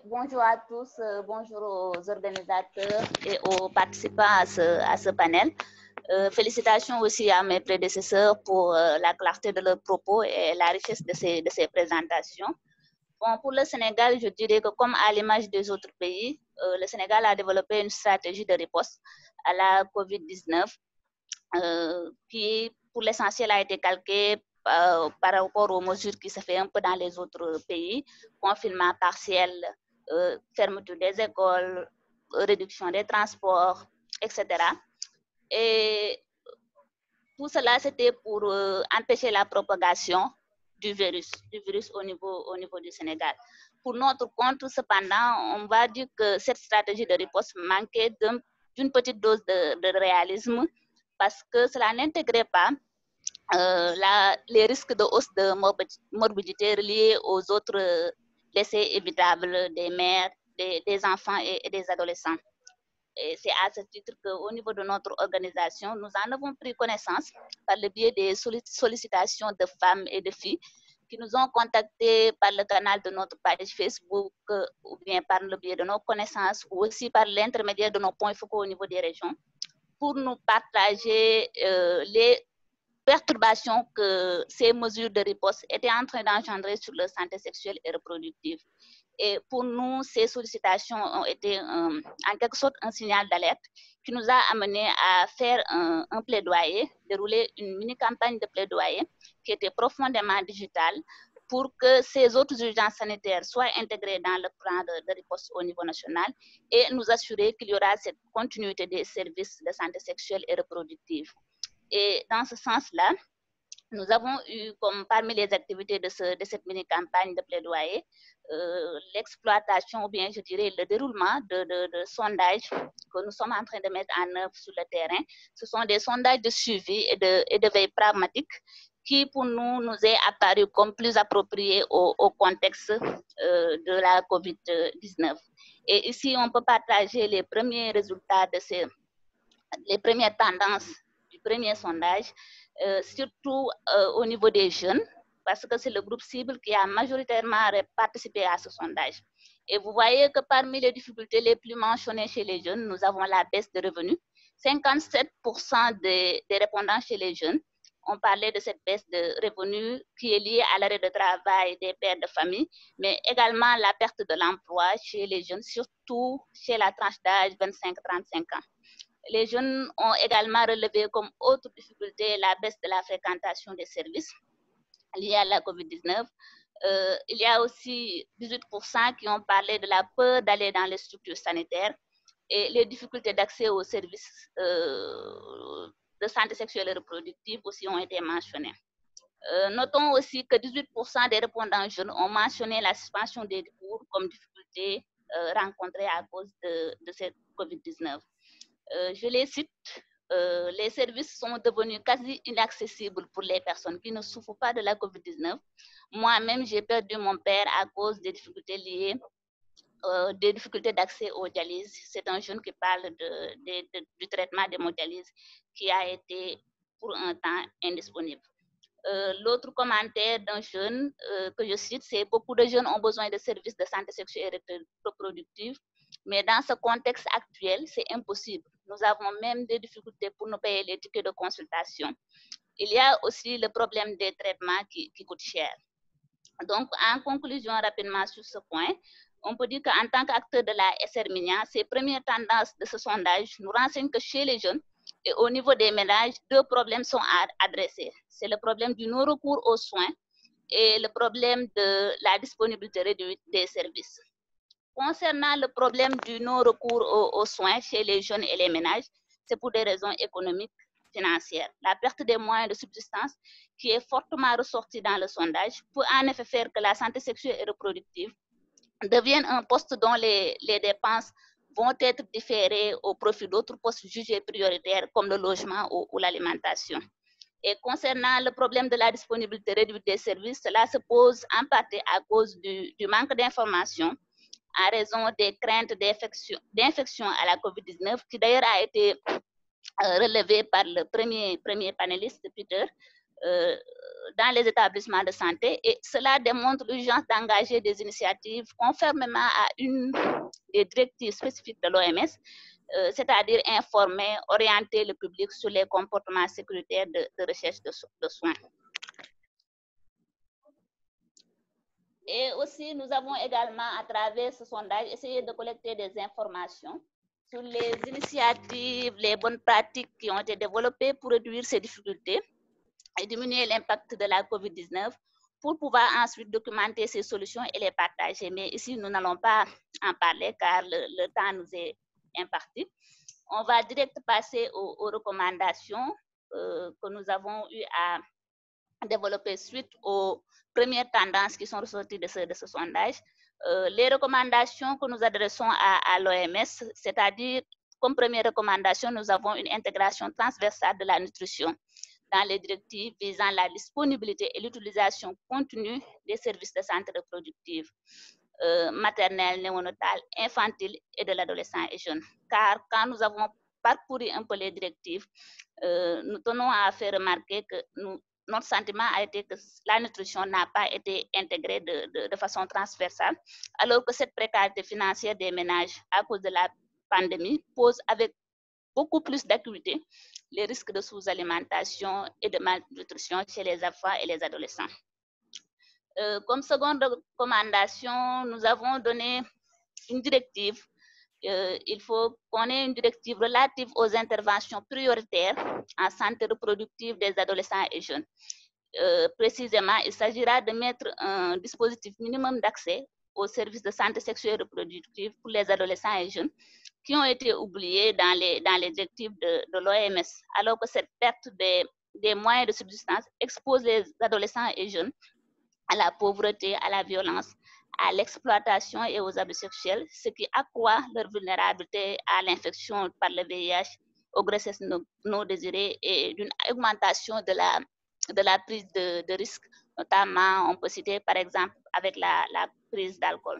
Bonjour à tous, bonjour aux organisateurs et aux participants à ce panel. Félicitations aussi à mes prédécesseurs pour la clarté de leurs propos et la richesse de ces présentations. Bon, pour le Sénégal, je dirais que comme à l'image des autres pays, le Sénégal a développé une stratégie de riposte à la COVID-19 qui, pour l'essentiel, a été calquée par rapport aux mesures qui se font un peu dans les autres pays, confinement partiel, fermeture des écoles, réduction des transports, etc. Et tout cela, c'était pour empêcher la propagation du virus au niveau du Sénégal. Pour notre compte, cependant, on va dire que cette stratégie de riposte manquait d'une petite dose de réalisme parce que cela n'intégrait pas les risques de hausse de morbidité reliés aux autres décès évitables des mères, des enfants et des adolescents. Et c'est à ce titre qu'au niveau de notre organisation, nous en avons pris connaissance par le biais des sollicitations de femmes et de filles qui nous ont contactés par le canal de notre page Facebook ou bien par le biais de nos connaissances ou aussi par l'intermédiaire de nos points focaux au niveau des régions pour nous partager les perturbations que ces mesures de riposte étaient en train d'engendrer sur leur santé sexuelle et reproductive. Et pour nous, ces sollicitations ont été en quelque sorte un signal d'alerte qui nous a amené à faire un plaidoyer, dérouler une mini-campagne de plaidoyer qui était profondément digitale pour que ces autres urgences sanitaires soient intégrées dans le plan de riposte au niveau national et nous assurer qu'il y aura cette continuité des services de santé sexuelle et reproductive. Et dans ce sens-là, nous avons eu comme parmi les activités de cette mini-campagne de plaidoyer, l'exploitation, ou bien je dirais le déroulement de sondages que nous sommes en train de mettre en œuvre sur le terrain. Ce sont des sondages de suivi et de veille pragmatique qui pour nous est apparu comme plus approprié au contexte de la COVID-19. Et ici, on peut partager les premiers résultats de les premières tendances du premier sondage, surtout au niveau des jeunes, parce que c'est le groupe cible qui a majoritairement participé à ce sondage. Et vous voyez que parmi les difficultés les plus mentionnées chez les jeunes, nous avons la baisse de revenus. 57% des répondants chez les jeunes ont parlé de cette baisse de revenus qui est liée à l'arrêt de travail des pères de famille, mais également la perte de l'emploi chez les jeunes, surtout chez la tranche d'âge 25-35 ans. Les jeunes ont également relevé comme autre difficulté la baisse de la fréquentation des services liés à la COVID-19. Il y a aussi 18% qui ont parlé de la peur d'aller dans les structures sanitaires et les difficultés d'accès aux services de santé sexuelle et reproductive aussi ont été mentionnées. Notons aussi que 18% des répondants jeunes ont mentionné la suspension des cours comme difficulté rencontrée à cause de cette COVID-19. Je les cite, les services sont devenus quasi inaccessibles pour les personnes qui ne souffrent pas de la COVID-19. Moi-même, j'ai perdu mon père à cause des difficultés liées des difficultés d'accès aux dialyses. C'est un jeune qui parle du traitement d'hémodialyse qui a été pour un temps indisponible. L'autre commentaire d'un jeune que je cite, c'est beaucoup de jeunes ont besoin de services de santé sexuelle et reproductive, mais dans ce contexte actuel, c'est impossible. Nous avons même des difficultés pour nous payer les tickets de consultation. Il y a aussi le problème des traitements qui coûtent cher. Donc, en conclusion rapidement sur ce point, on peut dire qu'en tant qu'acteur de la SR Minia, ces premières tendances de ce sondage nous renseignent que chez les jeunes et au niveau des ménages, deux problèmes sont adressés. C'est le problème du non-recours aux soins et le problème de la disponibilité réduite des services. Concernant le problème du non-recours aux soins chez les jeunes et les ménages, c'est pour des raisons économiques, financières. La perte des moyens de subsistance qui est fortement ressortie dans le sondage peut en effet faire que la santé sexuelle et reproductive devienne un poste dont les dépenses vont être différées au profit d'autres postes jugés prioritaires comme le logement ou l'alimentation. Et concernant le problème de la disponibilité réduite des services, cela se pose en partie à cause du manque d'informations en raison des craintes d'infection à la COVID-19, qui d'ailleurs a été relevé par le premier panéliste, Peter, dans les établissements de santé. Et cela démontre l'urgence d'engager des initiatives conformément à une des directives spécifiques de l'OMS, c'est-à-dire informer, orienter le public sur les comportements sécuritaires de recherche de soins. Et aussi, nous avons également, à travers ce sondage, essayé de collecter des informations sur les initiatives, les bonnes pratiques qui ont été développées pour réduire ces difficultés et diminuer l'impact de la COVID-19 pour pouvoir ensuite documenter ces solutions et les partager. Mais ici, nous n'allons pas en parler car le temps nous est imparti. On va direct passer aux recommandations que nous avons eu à développer suite aux premières tendances qui sont ressorties de ce sondage. Les recommandations que nous adressons à l'OMS, c'est-à-dire, comme première recommandation, nous avons une intégration transversale de la nutrition dans les directives visant la disponibilité et l'utilisation continue des services de santé reproductive, maternelle, néonatale, infantile et de l'adolescent et jeune. Car quand nous avons parcouru un peu les directives, nous tenons à faire remarquer que notre sentiment a été que la nutrition n'a pas été intégrée de façon transversale, alors que cette précarité financière des ménages à cause de la pandémie pose avec beaucoup plus d'acuité les risques de sous-alimentation et de malnutrition chez les enfants et les adolescents. Comme seconde recommandation, nous avons donné une directive. Il faut qu'on ait une directive relative aux interventions prioritaires en santé reproductive des adolescents et jeunes. Précisément, il s'agira de mettre un dispositif minimum d'accès aux services de santé sexuelle et reproductive pour les adolescents et jeunes qui ont été oubliés dans les directives de l'OMS, alors que cette perte des des moyens de subsistance expose les adolescents et jeunes à la pauvreté, à la violence, à l'exploitation et aux abus sexuels, ce qui accroît leur vulnérabilité à l'infection par le VIH, aux grossesses non désirées et d'une augmentation de la prise de risque, notamment on peut citer par exemple avec la prise d'alcool.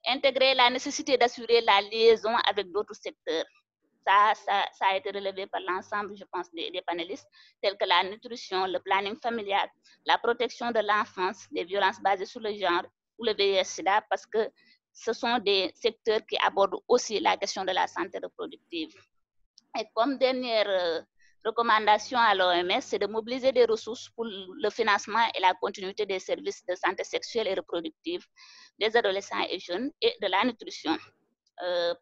Intégrer la nécessité d'assurer la liaison avec d'autres secteurs. Ça a été relevé par l'ensemble, je pense, des panélistes, tels que la nutrition, le planning familial, la protection de l'enfance, les violences basées sur le genre ou le VIH-Sida, parce que ce sont des secteurs qui abordent aussi la question de la santé reproductive. Et comme dernière recommandation à l'OMS, c'est de mobiliser des ressources pour le financement et la continuité des services de santé sexuelle et reproductive des adolescents et jeunes et de la nutrition.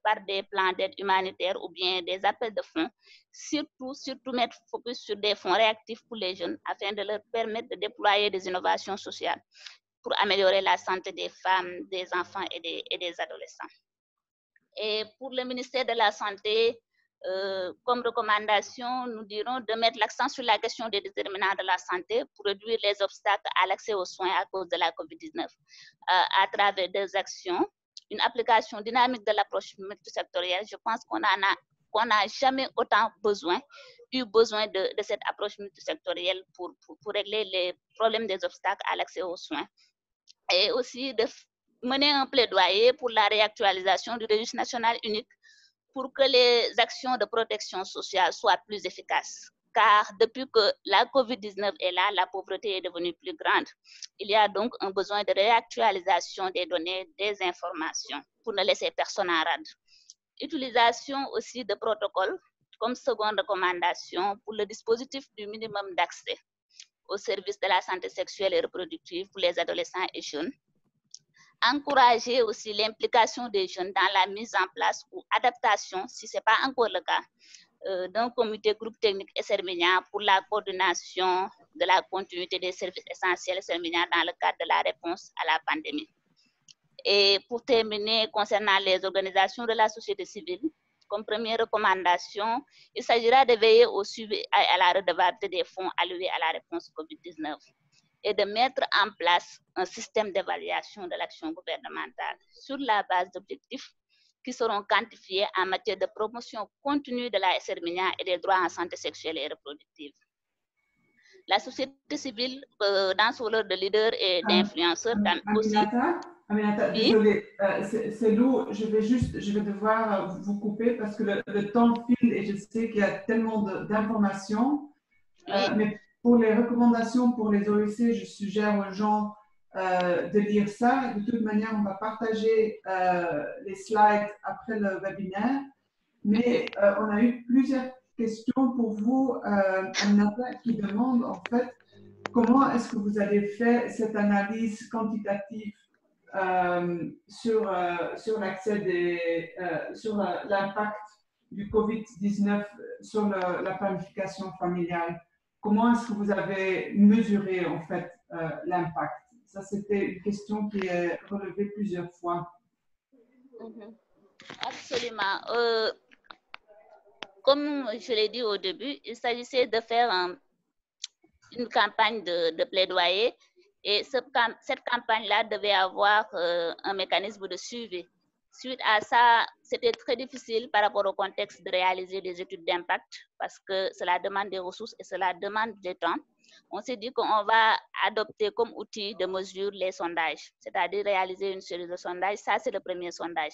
Par des plans d'aide humanitaire ou bien des appels de fonds, surtout mettre focus sur des fonds réactifs pour les jeunes afin de leur permettre de déployer des innovations sociales pour améliorer la santé des femmes, des enfants et des adolescents. Et pour le ministère de la Santé, comme recommandation, nous dirons de mettre l'accent sur la question des déterminants de la santé pour réduire les obstacles à l'accès aux soins à cause de la COVID-19 à travers des actions. Une application dynamique de l'approche multisectorielle, je pense qu'on n'a jamais autant eu besoin de cette approche multisectorielle pour régler les problèmes des obstacles à l'accès aux soins. Et aussi de mener un plaidoyer pour la réactualisation du registre national unique pour que les actions de protection sociale soient plus efficaces. Car depuis que la COVID-19 est là, la pauvreté est devenue plus grande. Il y a donc un besoin de réactualisation des données, des informations, pour ne laisser personne en rade. Utilisation aussi de protocoles comme seconde recommandation pour le dispositif du minimum d'accès aux services de la santé sexuelle et reproductive pour les adolescents et jeunes. Encourager aussi l'implication des jeunes dans la mise en place ou adaptation, si ce n'est pas encore le cas, d'un comité groupe technique SRMINIA pour la coordination de la continuité des services essentiels SRMINIA dans le cadre de la réponse à la pandémie. Et pour terminer, concernant les organisations de la société civile, comme première recommandation, il s'agira de veiller au suivi et à la redevabilité des fonds alloués à la réponse COVID-19 et de mettre en place un système d'évaluation de l'action gouvernementale sur la base d'objectifs qui seront quantifiés en matière de promotion continue de la SRMINIA et des droits en santé sexuelle et reproductive. La société civile, dans son rôle de leader et d'influenceur, aussi... Aminata, oui? désolée, c'est lourd, je vais devoir vous couper parce que le temps file et je sais qu'il y a tellement d'informations. Oui. Mais pour les recommandations pour les OEC, je suggère aux gens de lire ça. De toute manière, on va partager les slides après le webinaire. Mais on a eu plusieurs questions pour vous, Aminata, qui demandent en fait comment est-ce que vous avez fait cette analyse quantitative sur l'accès sur l'impact du COVID-19 sur la planification familiale. Comment est-ce que vous avez mesuré en fait l'impact? Ça, c'était une question qui est relevée plusieurs fois. Absolument. Comme je l'ai dit au début, il s'agissait de faire une campagne de plaidoyer et cette campagne-là devait avoir un mécanisme de suivi. Suite à ça, c'était très difficile par rapport au contexte de réaliser des études d'impact parce que cela demande des ressources et cela demande du temps. On s'est dit qu'on va adopter comme outil de mesure les sondages, c'est-à-dire réaliser une série de sondages. Ça, c'est le premier sondage.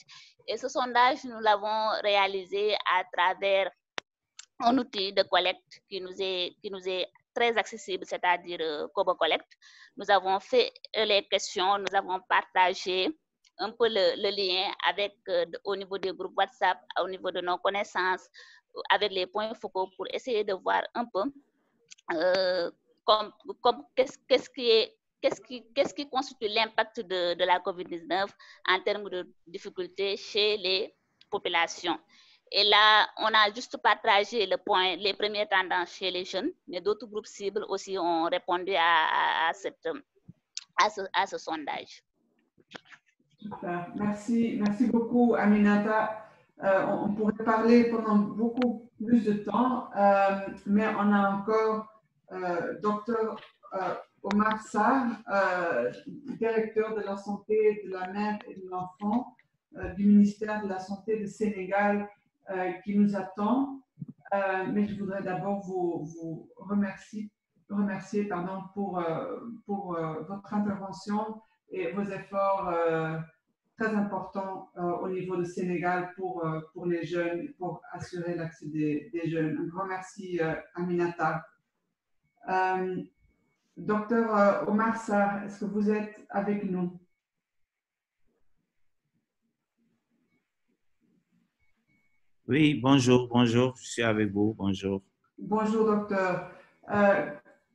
Et ce sondage, nous l'avons réalisé à travers un outil de collecte qui nous est très accessible, c'est-à-dire Kobo Collect. Nous avons fait les questions, nous avons partagé un peu le lien avec, au niveau des groupes WhatsApp, au niveau de nos connaissances, avec les points focaux pour essayer de voir un peu qu'est-ce qui constitue l'impact de la COVID-19 en termes de difficultés chez les populations. Et là, on a juste partagé les premières tendances chez les jeunes, mais d'autres groupes cibles aussi ont répondu à ce sondage. Super. Merci beaucoup, Aminata. On pourrait parler pendant beaucoup plus de temps, mais on a encore Dr Omar Sarr, directeur de la santé de la mère et de l'enfant du ministère de la Santé du Sénégal, qui nous attend. Mais je voudrais d'abord vous remercier pour votre intervention et vos efforts très importants au niveau du Sénégal pour les jeunes, pour assurer l'accès des jeunes. Un grand merci, Aminata. Docteur Omar Sarr, est-ce que vous êtes avec nous? Oui, bonjour, bonjour, je suis avec vous, bonjour. Bonjour, docteur.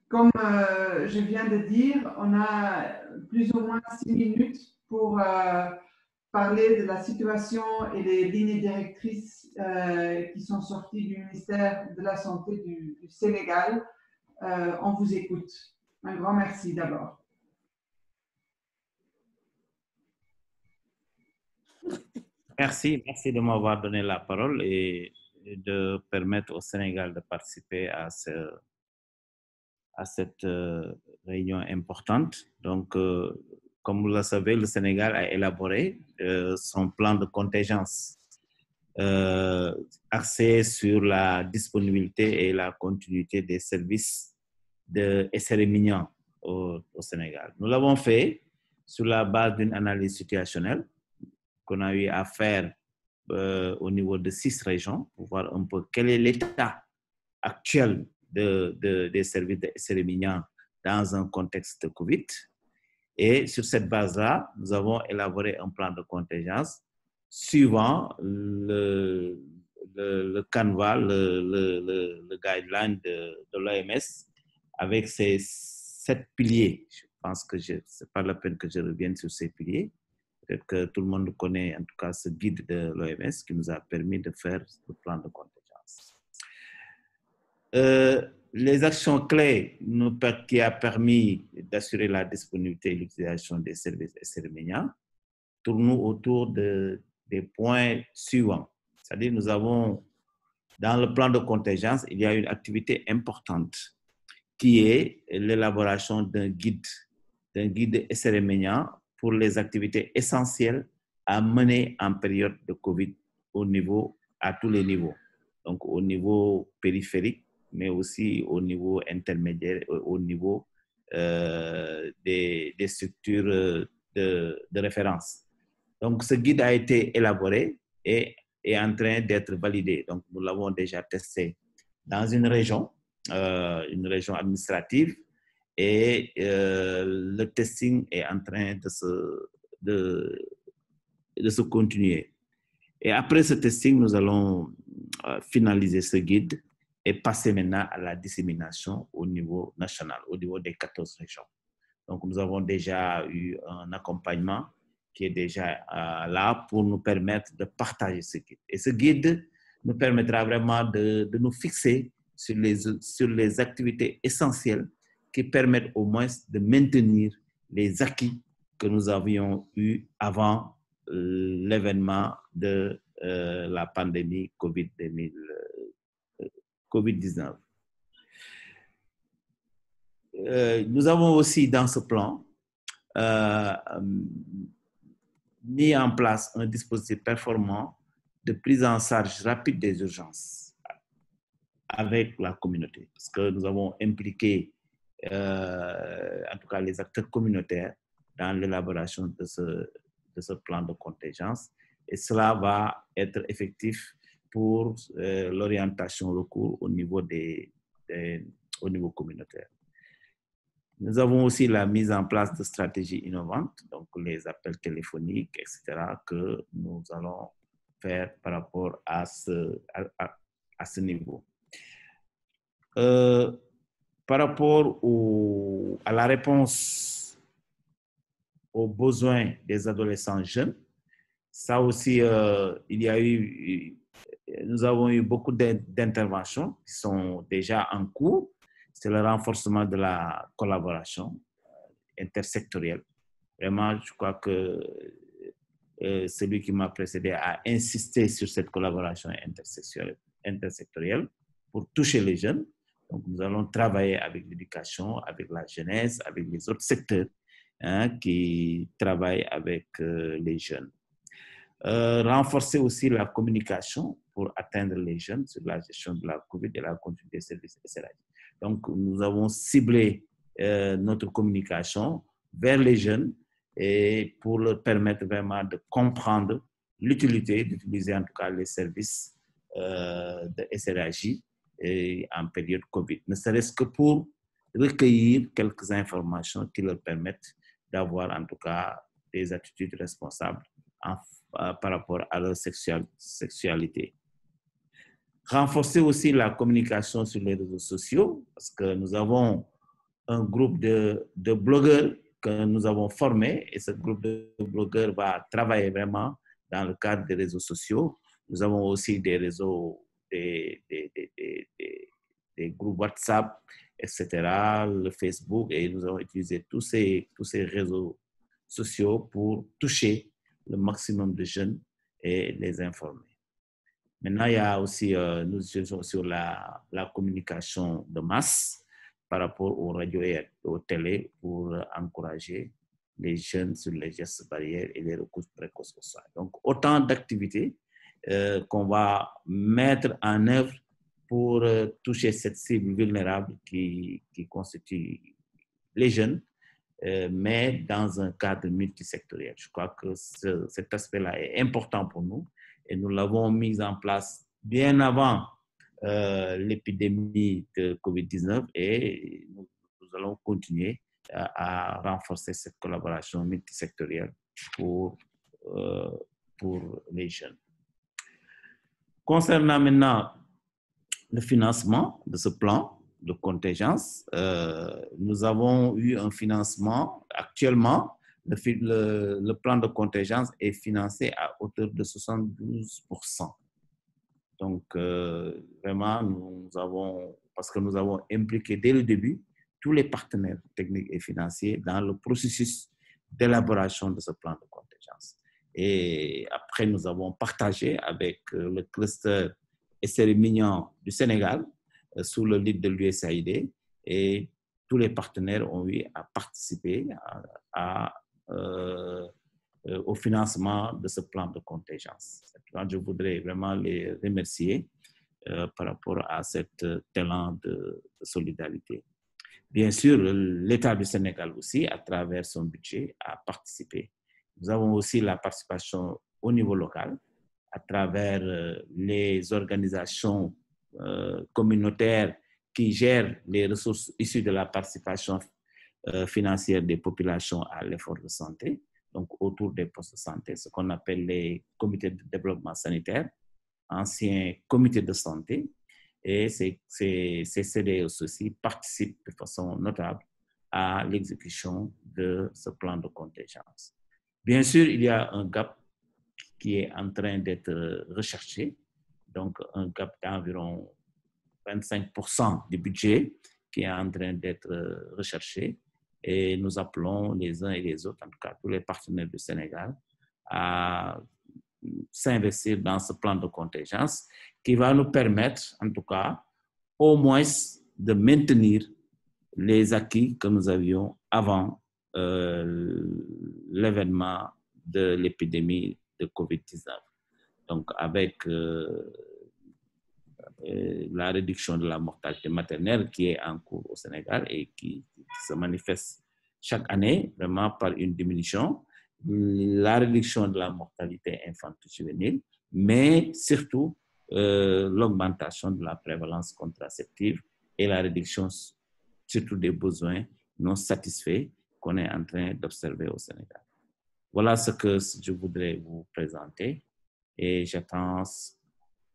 Comme je viens de dire, on a plus ou moins 6 minutes pour parler de la situation et les lignes directrices qui sont sorties du ministère de la Santé du Sénégal. On vous écoute. Un grand merci d'abord. Merci de m'avoir donné la parole et de permettre au Sénégal de participer à cette réunion importante. Donc, comme vous le savez, le Sénégal a élaboré son plan de contingence axé sur la disponibilité et la continuité des services de SRMINIAN au Sénégal. Nous l'avons fait sur la base d'une analyse situationnelle qu'on a eu à faire au niveau de 6 régions pour voir un peu quel est l'état actuel des services de SRMINIAN dans un contexte de Covid. Et sur cette base-là, nous avons élaboré un plan de contingence suivant le canevas, le guideline de l'OMS avec ces 7 piliers. Je pense que ce n'est pas la peine que je revienne sur ces piliers. Peut-être que tout le monde connaît en tout cas ce guide de l'OMS qui nous a permis de faire le plan de contingence. Les actions clés qui a permis d'assurer la disponibilité et l'utilisation des services SRMINIAN tournent autour des points suivants. C'est-à-dire nous avons, dans le plan de contingence, il y a une activité importante qui est l'élaboration d'un guide SRMINIAN pour les activités essentielles à mener en période de Covid à tous les niveaux. Donc au niveau périphérique, mais aussi au niveau intermédiaire, au niveau des structures de référence. Donc ce guide a été élaboré et est en train d'être validé. Donc nous l'avons déjà testé dans une région administrative et le testing est en train de se continuer. Et après ce testing, nous allons finaliser ce guide et passer maintenant à la dissémination au niveau national, au niveau des 14 régions. Donc nous avons déjà eu un accompagnement qui est déjà là pour nous permettre de partager ce guide. Et ce guide nous permettra vraiment de nous fixer sur les activités essentielles qui permettent au moins de maintenir les acquis que nous avions eus avant l'événement de la pandémie COVID-19. Nous avons aussi dans ce plan mis en place un dispositif performant de prise en charge rapide des urgences avec la communauté, parce que nous avons impliqué en tout cas les acteurs communautaires dans l'élaboration de ce plan de contingence, et cela va être effectif pour l'orientation recours au niveau communautaire. Nous avons aussi la mise en place de stratégies innovantes, donc les appels téléphoniques, etc., que nous allons faire par rapport à ce niveau. Par rapport à la réponse aux besoins des adolescents jeunes, ça aussi, nous avons eu beaucoup d'interventions qui sont déjà en cours. C'est le renforcement de la collaboration intersectorielle. Vraiment, je crois que celui qui m'a précédé a insisté sur cette collaboration intersectorielle pour toucher les jeunes, Donc, nous allons travailler avec l'éducation, avec la jeunesse, avec les autres secteurs qui travaillent avec les jeunes. Renforcer aussi la communication pour atteindre les jeunes sur la gestion de la COVID et la continuité des services SRAJ. Donc, nous avons ciblé notre communication vers les jeunes et pour leur permettre vraiment de comprendre l'utilité d'utiliser en tout cas les services de SRAJ en période COVID, ne serait-ce que pour recueillir quelques informations qui leur permettent d'avoir en tout cas des attitudes responsables par rapport à leur sexualité. Renforcer aussi la communication sur les réseaux sociaux, parce que nous avons un groupe de blogueurs que nous avons formé et ce groupe de blogueurs va travailler vraiment dans le cadre des réseaux sociaux. Nous avons aussi des réseaux, des groupes WhatsApp, etc., le Facebook, et nous avons utilisé tous ces réseaux sociaux pour toucher le maximum de jeunes et les informer. Maintenant, il y a aussi, nous utilisons sur la communication de masse par rapport aux radios et aux télés pour encourager les jeunes sur les gestes barrières et les recours précoces au soin. Donc, autant d'activités qu'on va mettre en œuvre pour toucher cette cible vulnérable qui constitue les jeunes, mais dans un cadre multisectoriel. Je crois que cet aspect-là est important pour nous et nous l'avons mis en place bien avant l'épidémie de COVID-19 et nous allons continuer à renforcer cette collaboration multisectorielle pour les jeunes. Concernant maintenant le financement de ce plan de contingence, nous avons eu un financement. Actuellement, le plan de contingence est financé à hauteur de 72%. Donc, vraiment, parce que nous avons impliqué dès le début tous les partenaires techniques et financiers dans le processus d'élaboration de ce plan de contingence. Et après, nous avons partagé avec le cluster SRI Mignon du Sénégal, sous le lead de l'USAID, et tous les partenaires ont eu à participer au financement de ce plan de contingence. Je voudrais vraiment les remercier par rapport à cet talent de solidarité. Bien sûr, l'État du Sénégal aussi, à travers son budget, a participé. Nous avons aussi la participation au niveau local, à travers les organisations communautaires qui gèrent les ressources issues de la participation financière des populations à l'effort de santé, donc autour des postes de santé, ce qu'on appelle les comités de développement sanitaire, anciens comités de santé, et ces CDS aussi participent de façon notable à l'exécution de ce plan de contingence. Bien sûr, il y a un gap qui est en train d'être recherché, donc un gap d'environ 25% du budget qui est en train d'être recherché, et nous appelons les uns et les autres, en tout cas tous les partenaires du Sénégal, à s'investir dans ce plan de contingence qui va nous permettre, en tout cas, au moins de maintenir les acquis que nous avions avant l'événement de l'épidémie de COVID-19. Donc, avec la réduction de la mortalité maternelle qui est en cours au Sénégal et qui se manifeste chaque année vraiment par une diminution, la réduction de la mortalité infantile-juvénile, mais surtout l'augmentation de la prévalence contraceptive et la réduction surtout des besoins non satisfaits qu'on est en train d'observer au Sénégal. Voilà ce que je voudrais vous présenter et j'attends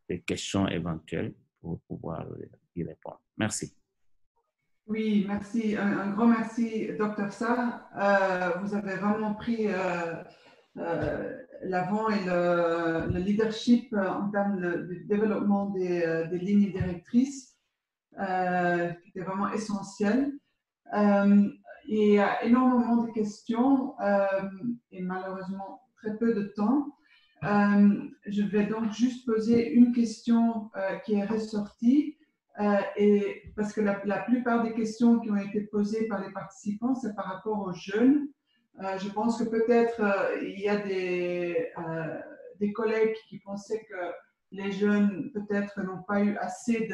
des questions éventuelles pour pouvoir y répondre. Merci. Oui, merci. Un grand merci, Dr. Sarr. Vous avez vraiment pris l'avant et le leadership en termes de développement des lignes directrices, qui était vraiment essentiel. Il y a énormément de questions et malheureusement très peu de temps. Je vais donc juste poser une question qui est ressortie. Et parce que la plupart des questions qui ont été posées par les participants, c'est par rapport aux jeunes. Je pense que peut-être il y a des collègues qui pensaient que les jeunes peut-être n'ont pas eu assez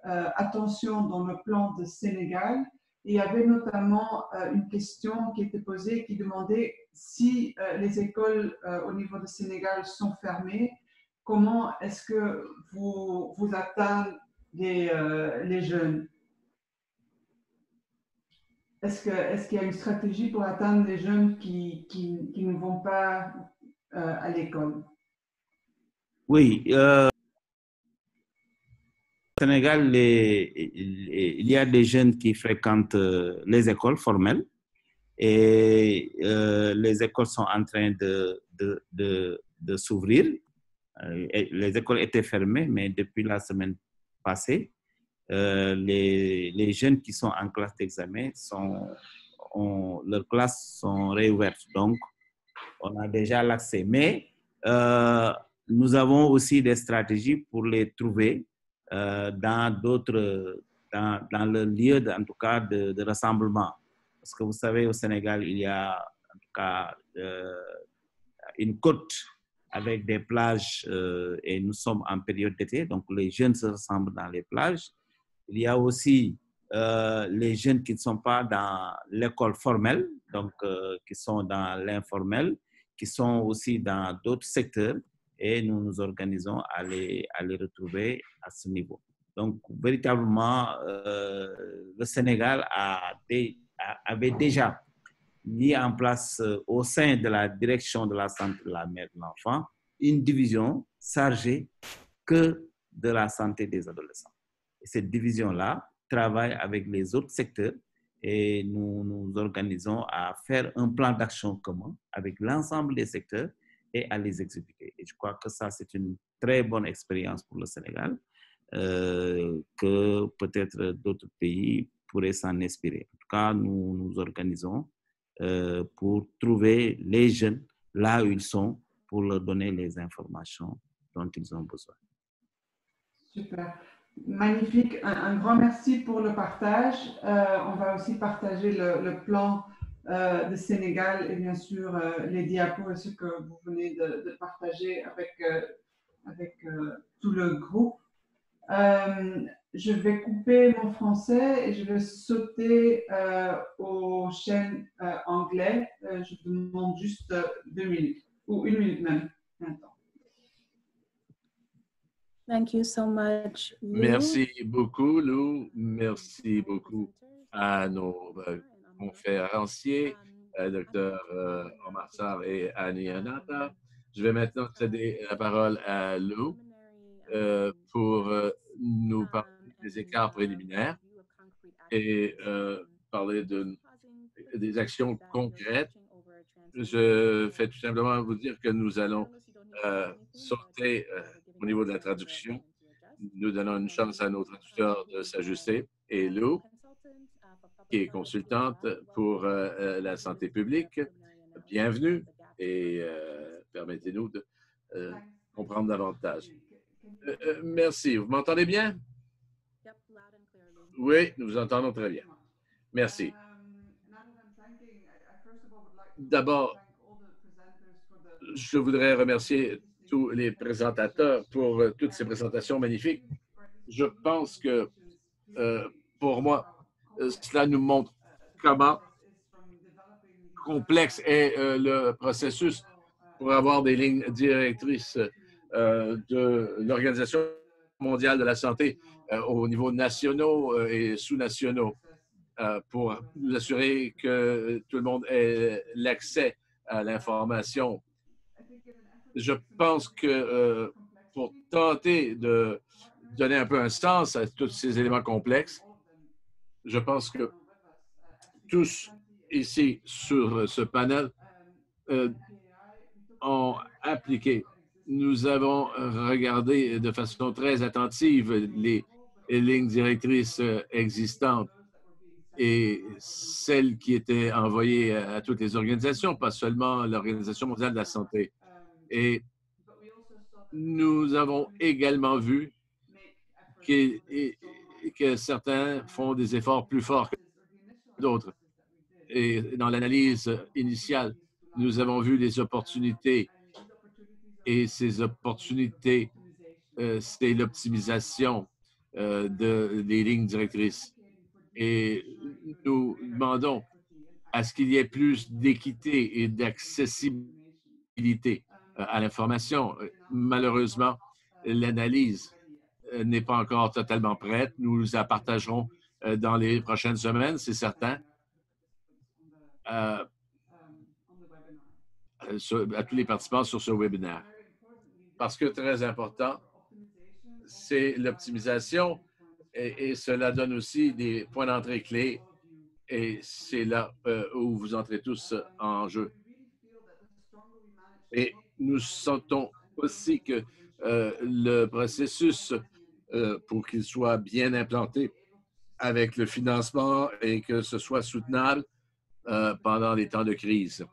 d'attention dans le plan de Sénégal. Et il y avait notamment une question qui était posée qui demandait si les écoles au niveau de Sénégal sont fermées, comment est-ce que vous atteignez les jeunes? Est-ce qu'il y a une stratégie pour atteindre les jeunes qui ne vont pas à l'école? Oui, au Sénégal, il y a des jeunes qui fréquentent les écoles formelles et les écoles sont en train de s'ouvrir. Les écoles étaient fermées, mais depuis la semaine passée, les jeunes qui sont en classe d'examen, leurs classes sont réouvertes. Donc, on a déjà l'accès. Mais nous avons aussi des stratégies pour les trouver dans le lieu, en tout cas, de rassemblement. Parce que vous savez, au Sénégal, il y a en tout cas une côte avec des plages et nous sommes en période d'été, donc les jeunes se rassemblent dans les plages. Il y a aussi les jeunes qui ne sont pas dans l'école formelle, donc qui sont dans l'informel, qui sont aussi dans d'autres secteurs et nous nous organisons à les retrouver à ce niveau. Donc, véritablement, le Sénégal avait déjà mis en place au sein de la direction de la santé de la mère et de l'enfant une division chargée que de la santé des adolescents. Et cette division-là travaille avec les autres secteurs et nous nous organisons à faire un plan d'action commun avec l'ensemble des secteurs et à les exécuter. Et je crois que ça, c'est une très bonne expérience pour le Sénégal que peut-être d'autres pays pourraient s'en inspirer. En tout cas, nous nous organisons pour trouver les jeunes là où ils sont pour leur donner les informations dont ils ont besoin. Super. Magnifique. Un grand merci pour le partage. On va aussi partager le plan de Sénégal et bien sûr les diapos et ce que vous venez de partager avec tout le groupe. Je vais couper mon français et je vais sauter aux chaînes anglais. Je vous demande juste 2 minutes ou 1 minute même. Maintenant. Thank you so much, Lou. Merci beaucoup, Lou. Merci beaucoup à nos conférenciers, Dr. Omar Sarr et Annie Anata. Je vais maintenant céder la parole à Lou pour nous parler des écarts préliminaires et parler des actions concrètes. Je fais tout simplement vous dire que nous allons sauter au niveau de la traduction. Nous donnons une chance à nos traducteurs de s'ajuster. Et Lou, qui est consultante pour la santé publique, bienvenue et permettez-nous de comprendre davantage. Merci. Vous m'entendez bien? Oui, nous vous entendons très bien. Merci. D'abord, je voudrais remercier tous les présentateurs pour toutes ces présentations magnifiques. Je pense que pour moi, cela nous montre comment complexe est le processus pour avoir des lignes directrices de l'Organisation mondiale de la santé au niveau nationaux et sous-nationaux pour nous assurer que tout le monde ait l'accès à l'information. Je pense que pour tenter de donner un peu un sens à tous ces éléments complexes, je pense que tous ici sur ce panel ont appliqué. Nous avons regardé de façon très attentive les lignes directrices existantes et celles qui étaient envoyées à toutes les organisations, pas seulement l'Organisation mondiale de la santé. Et nous avons également vu que certains font des efforts plus forts que d'autres. Et dans l'analyse initiale, nous avons vu les opportunités et ces opportunités, c'est l'optimisation des lignes directrices. Et nous demandons à ce qu'il y ait plus d'équité et d'accessibilité à l'information. Malheureusement, l'analyse n'est pas encore totalement prête. Nous la partagerons dans les prochaines semaines, c'est certain, à tous les participants sur ce webinaire. Parce que très important, c'est l'optimisation et cela donne aussi des points d'entrée clés et c'est là où vous entrez tous en jeu. Et nous sentons aussi que le processus, pour qu'il soit bien implanté avec le financement et que ce soit soutenable pendant les temps de crise.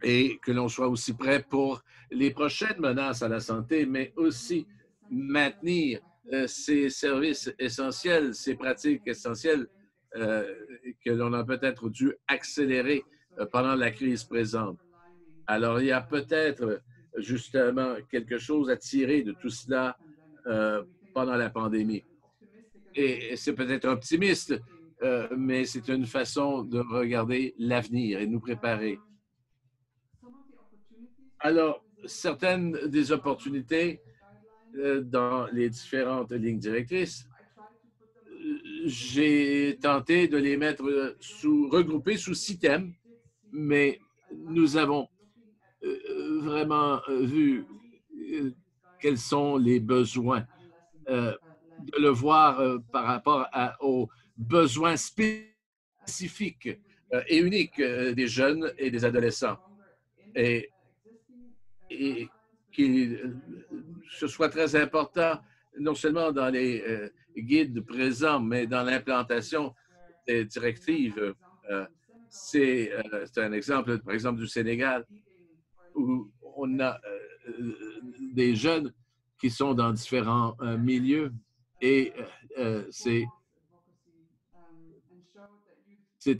Et que l'on soit aussi prêt pour les prochaines menaces à la santé, mais aussi maintenir ces services essentiels, ces pratiques essentielles que l'on a peut-être dû accélérer pendant la crise présente. Alors, il y a peut-être justement quelque chose à tirer de tout cela pendant la pandémie. Et c'est peut-être optimiste, mais c'est une façon de regarder l'avenir et de nous préparer. Alors, certaines des opportunités dans les différentes lignes directrices, j'ai tenté de les mettre regroupées sous 6 thèmes, mais nous avons vraiment vu quels sont les besoins, de le voir par rapport aux besoins spécifiques et uniques des jeunes et des adolescents. Et qu'il ce soit très important, non seulement dans les guides présents, mais dans l'implantation des directives. C'est un exemple, par exemple, du Sénégal, où on a des jeunes qui sont dans différents milieux et c'est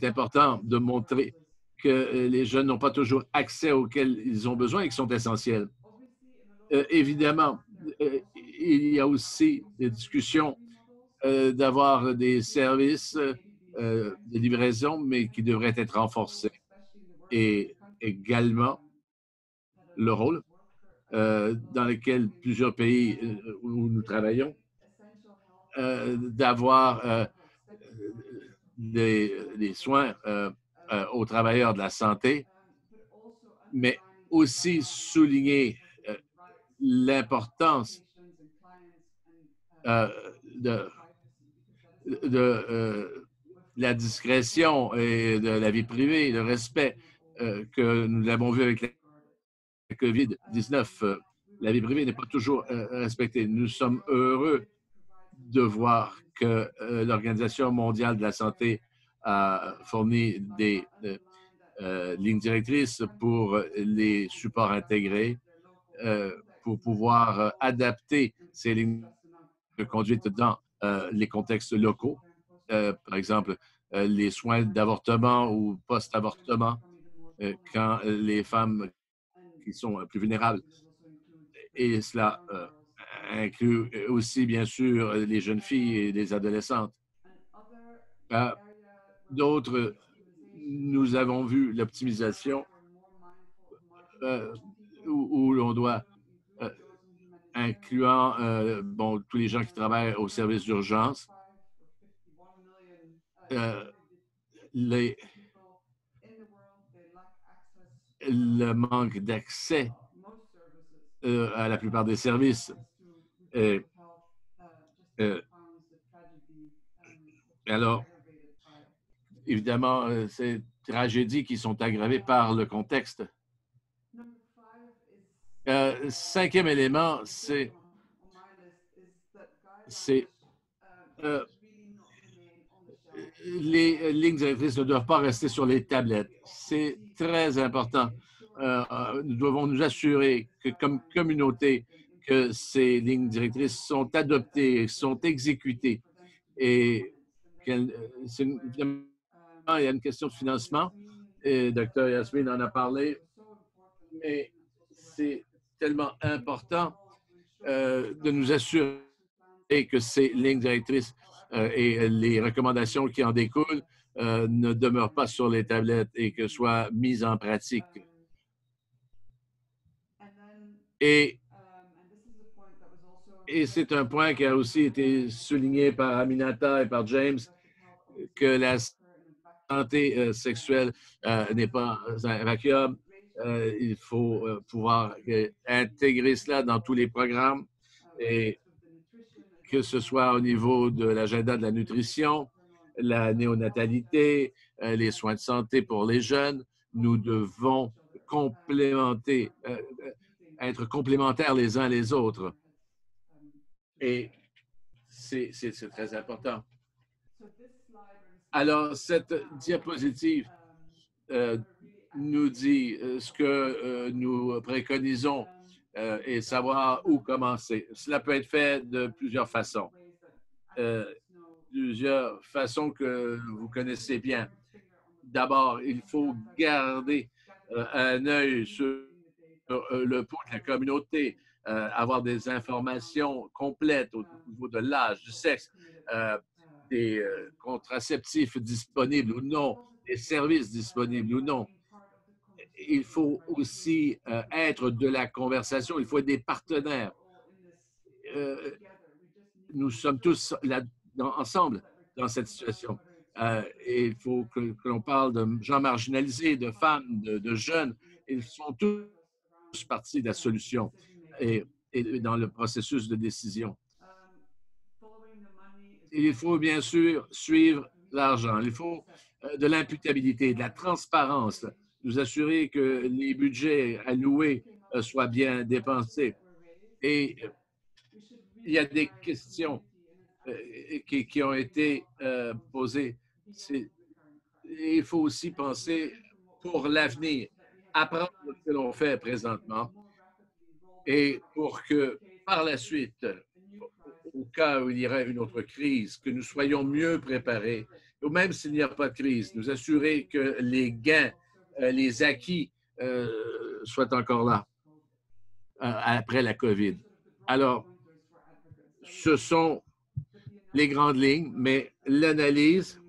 important de montrer que les jeunes n'ont pas toujours accès auxquels ils ont besoin et qui sont essentiels. Évidemment, il y a aussi des discussions d'avoir des services de livraison, mais qui devraient être renforcés. Et également, le rôle dans lequel plusieurs pays où nous travaillons, d'avoir des soins aux travailleurs de la santé, mais aussi souligner l'importance de la discrétion et de la vie privée, le respect que nous l'avons vu avec la COVID-19. La vie privée n'est pas toujours respectée. Nous sommes heureux de voir que l'Organisation mondiale de la santé a fourni des lignes directrices pour les supports intégrés, pour pouvoir adapter ces lignes de conduite dans les contextes locaux. Par exemple, les soins d'avortement ou post-avortement, quand les femmes qui sont plus vulnérables. Et cela inclut aussi, bien sûr, les jeunes filles et les adolescentes. D'autres, nous avons vu l'optimisation où l'on doit, incluant tous les gens qui travaillent au service d'urgence, le manque d'accès à la plupart des services. Alors, évidemment, ces tragédies qui sont aggravées par le contexte. Cinquième élément, c'est les lignes directrices ne doivent pas rester sur les tablettes. C'est très important. Nous devons nous assurer que comme communauté, que ces lignes directrices sont adoptées, sont exécutées et évidemment, il y a une question de financement. Et Dr. Yasmine en a parlé, mais c'est tellement important de nous assurer que ces lignes directrices et les recommandations qui en découlent ne demeurent pas sur les tablettes et que soient mises en pratique. Et c'est un point qui a aussi été souligné par Aminata et par James, que la santé sexuelle n'est pas un vacuum. Il faut pouvoir intégrer cela dans tous les programmes, et que ce soit au niveau de l'agenda de la nutrition, la néonatalité, les soins de santé pour les jeunes. Nous devons complémenter, être complémentaires les uns les autres. Et c'est très important. Alors, cette diapositive nous dit ce que nous préconisons et savoir où commencer. Cela peut être fait de plusieurs façons. Plusieurs façons que vous connaissez bien. D'abord, il faut garder un œil sur le pouls de la communauté, avoir des informations complètes au niveau de l'âge, du sexe, des contraceptifs disponibles ou non, des services disponibles ou non. Il faut aussi être de la conversation, il faut être des partenaires. Nous sommes tous là ensemble dans cette situation. Et il faut que l'on parle de gens marginalisés, de femmes, de jeunes. Ils sont tous partie de la solution et dans le processus de décision. Il faut bien sûr suivre l'argent. Il faut de l'imputabilité, de la transparence, nous assurer que les budgets alloués soient bien dépensés. Et il y a des questions qui ont été posées. Il faut aussi penser pour l'avenir, apprendre ce que l'on fait présentement et pour que par la suite, au cas où il y aurait une autre crise, que nous soyons mieux préparés, ou même s'il n'y a pas de crise, nous assurer que les gains, les acquis soient encore là après la COVID. Alors, ce sont les grandes lignes, mais l'analyse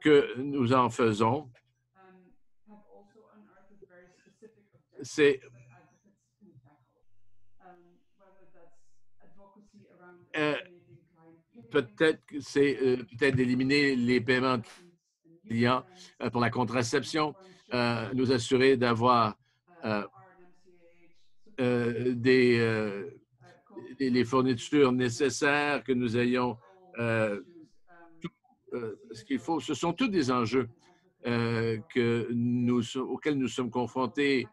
que nous en faisons, c'est peut-être que c'est peut-être d'éliminer les paiements clients pour la contraception, nous assurer d'avoir les fournitures nécessaires, que nous ayons tout ce qu'il faut. Ce sont tous des enjeux auxquels nous sommes confrontés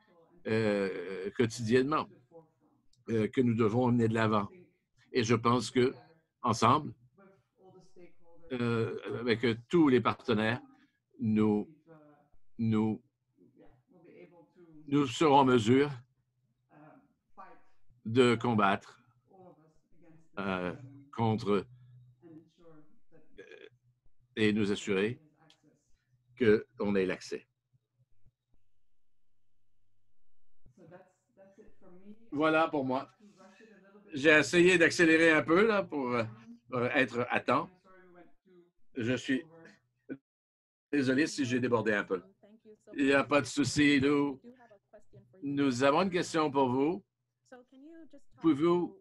quotidiennement, que nous devons mener de l'avant. Et je pense que ensemble, avec tous les partenaires, nous serons en mesure de combattre contre et nous assurer qu'on ait l'accès. Voilà pour moi. J'ai essayé d'accélérer un peu là, pour être à temps. Je suis désolé si j'ai débordé un peu. Il n'y a pas de souci, Lou. Nous avons une question pour vous. Pouvez-vous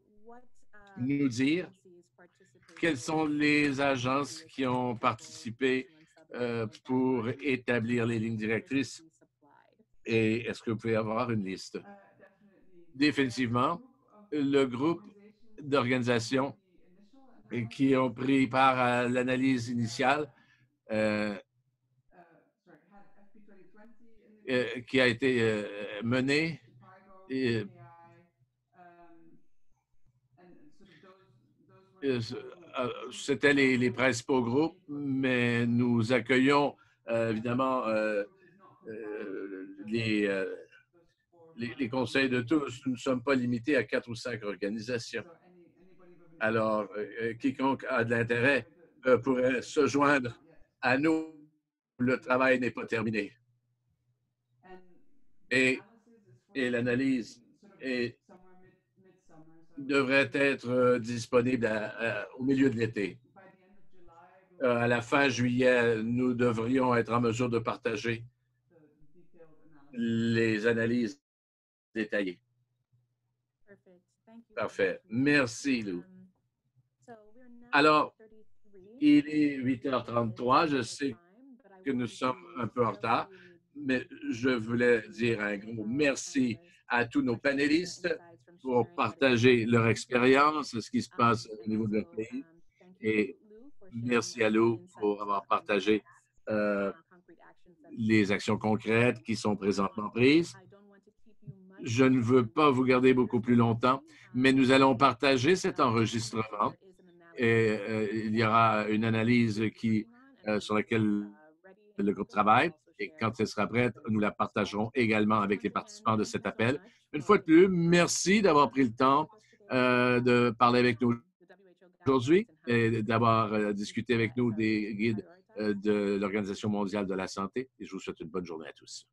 nous dire quelles sont les agences qui ont participé pour établir les lignes directrices? Et est-ce que vous pouvez avoir une liste? Définitivement, le groupe d'organisations qui ont pris part à l'analyse initiale qui a été menée. C'était les principaux groupes, mais nous accueillons évidemment les conseils de tous, nous ne sommes pas limités à 4 ou 5 organisations. Alors, quiconque a de l'intérêt pourrait se joindre à nous. Le travail n'est pas terminé. Et l'analyse devrait être disponible au milieu de l'été. À la fin juillet, nous devrions être en mesure de partager les analyses détaillées. Parfait. Merci, Lou. Alors, il est 8h33. Je sais que nous sommes un peu en retard, mais je voulais dire un gros merci à tous nos panélistes pour partager leur expérience, ce qui se passe au niveau de leur pays. Et merci à Lou pour avoir partagé les actions concrètes qui sont présentement prises. Je ne veux pas vous garder beaucoup plus longtemps, mais nous allons partager cet enregistrement et il y aura une analyse sur laquelle le groupe travaille et quand elle sera prête, nous la partagerons également avec les participants de cet appel. Une fois de plus, merci d'avoir pris le temps de parler avec nous aujourd'hui et d'avoir discuté avec nous des guides de l'Organisation mondiale de la santé. Et je vous souhaite une bonne journée à tous.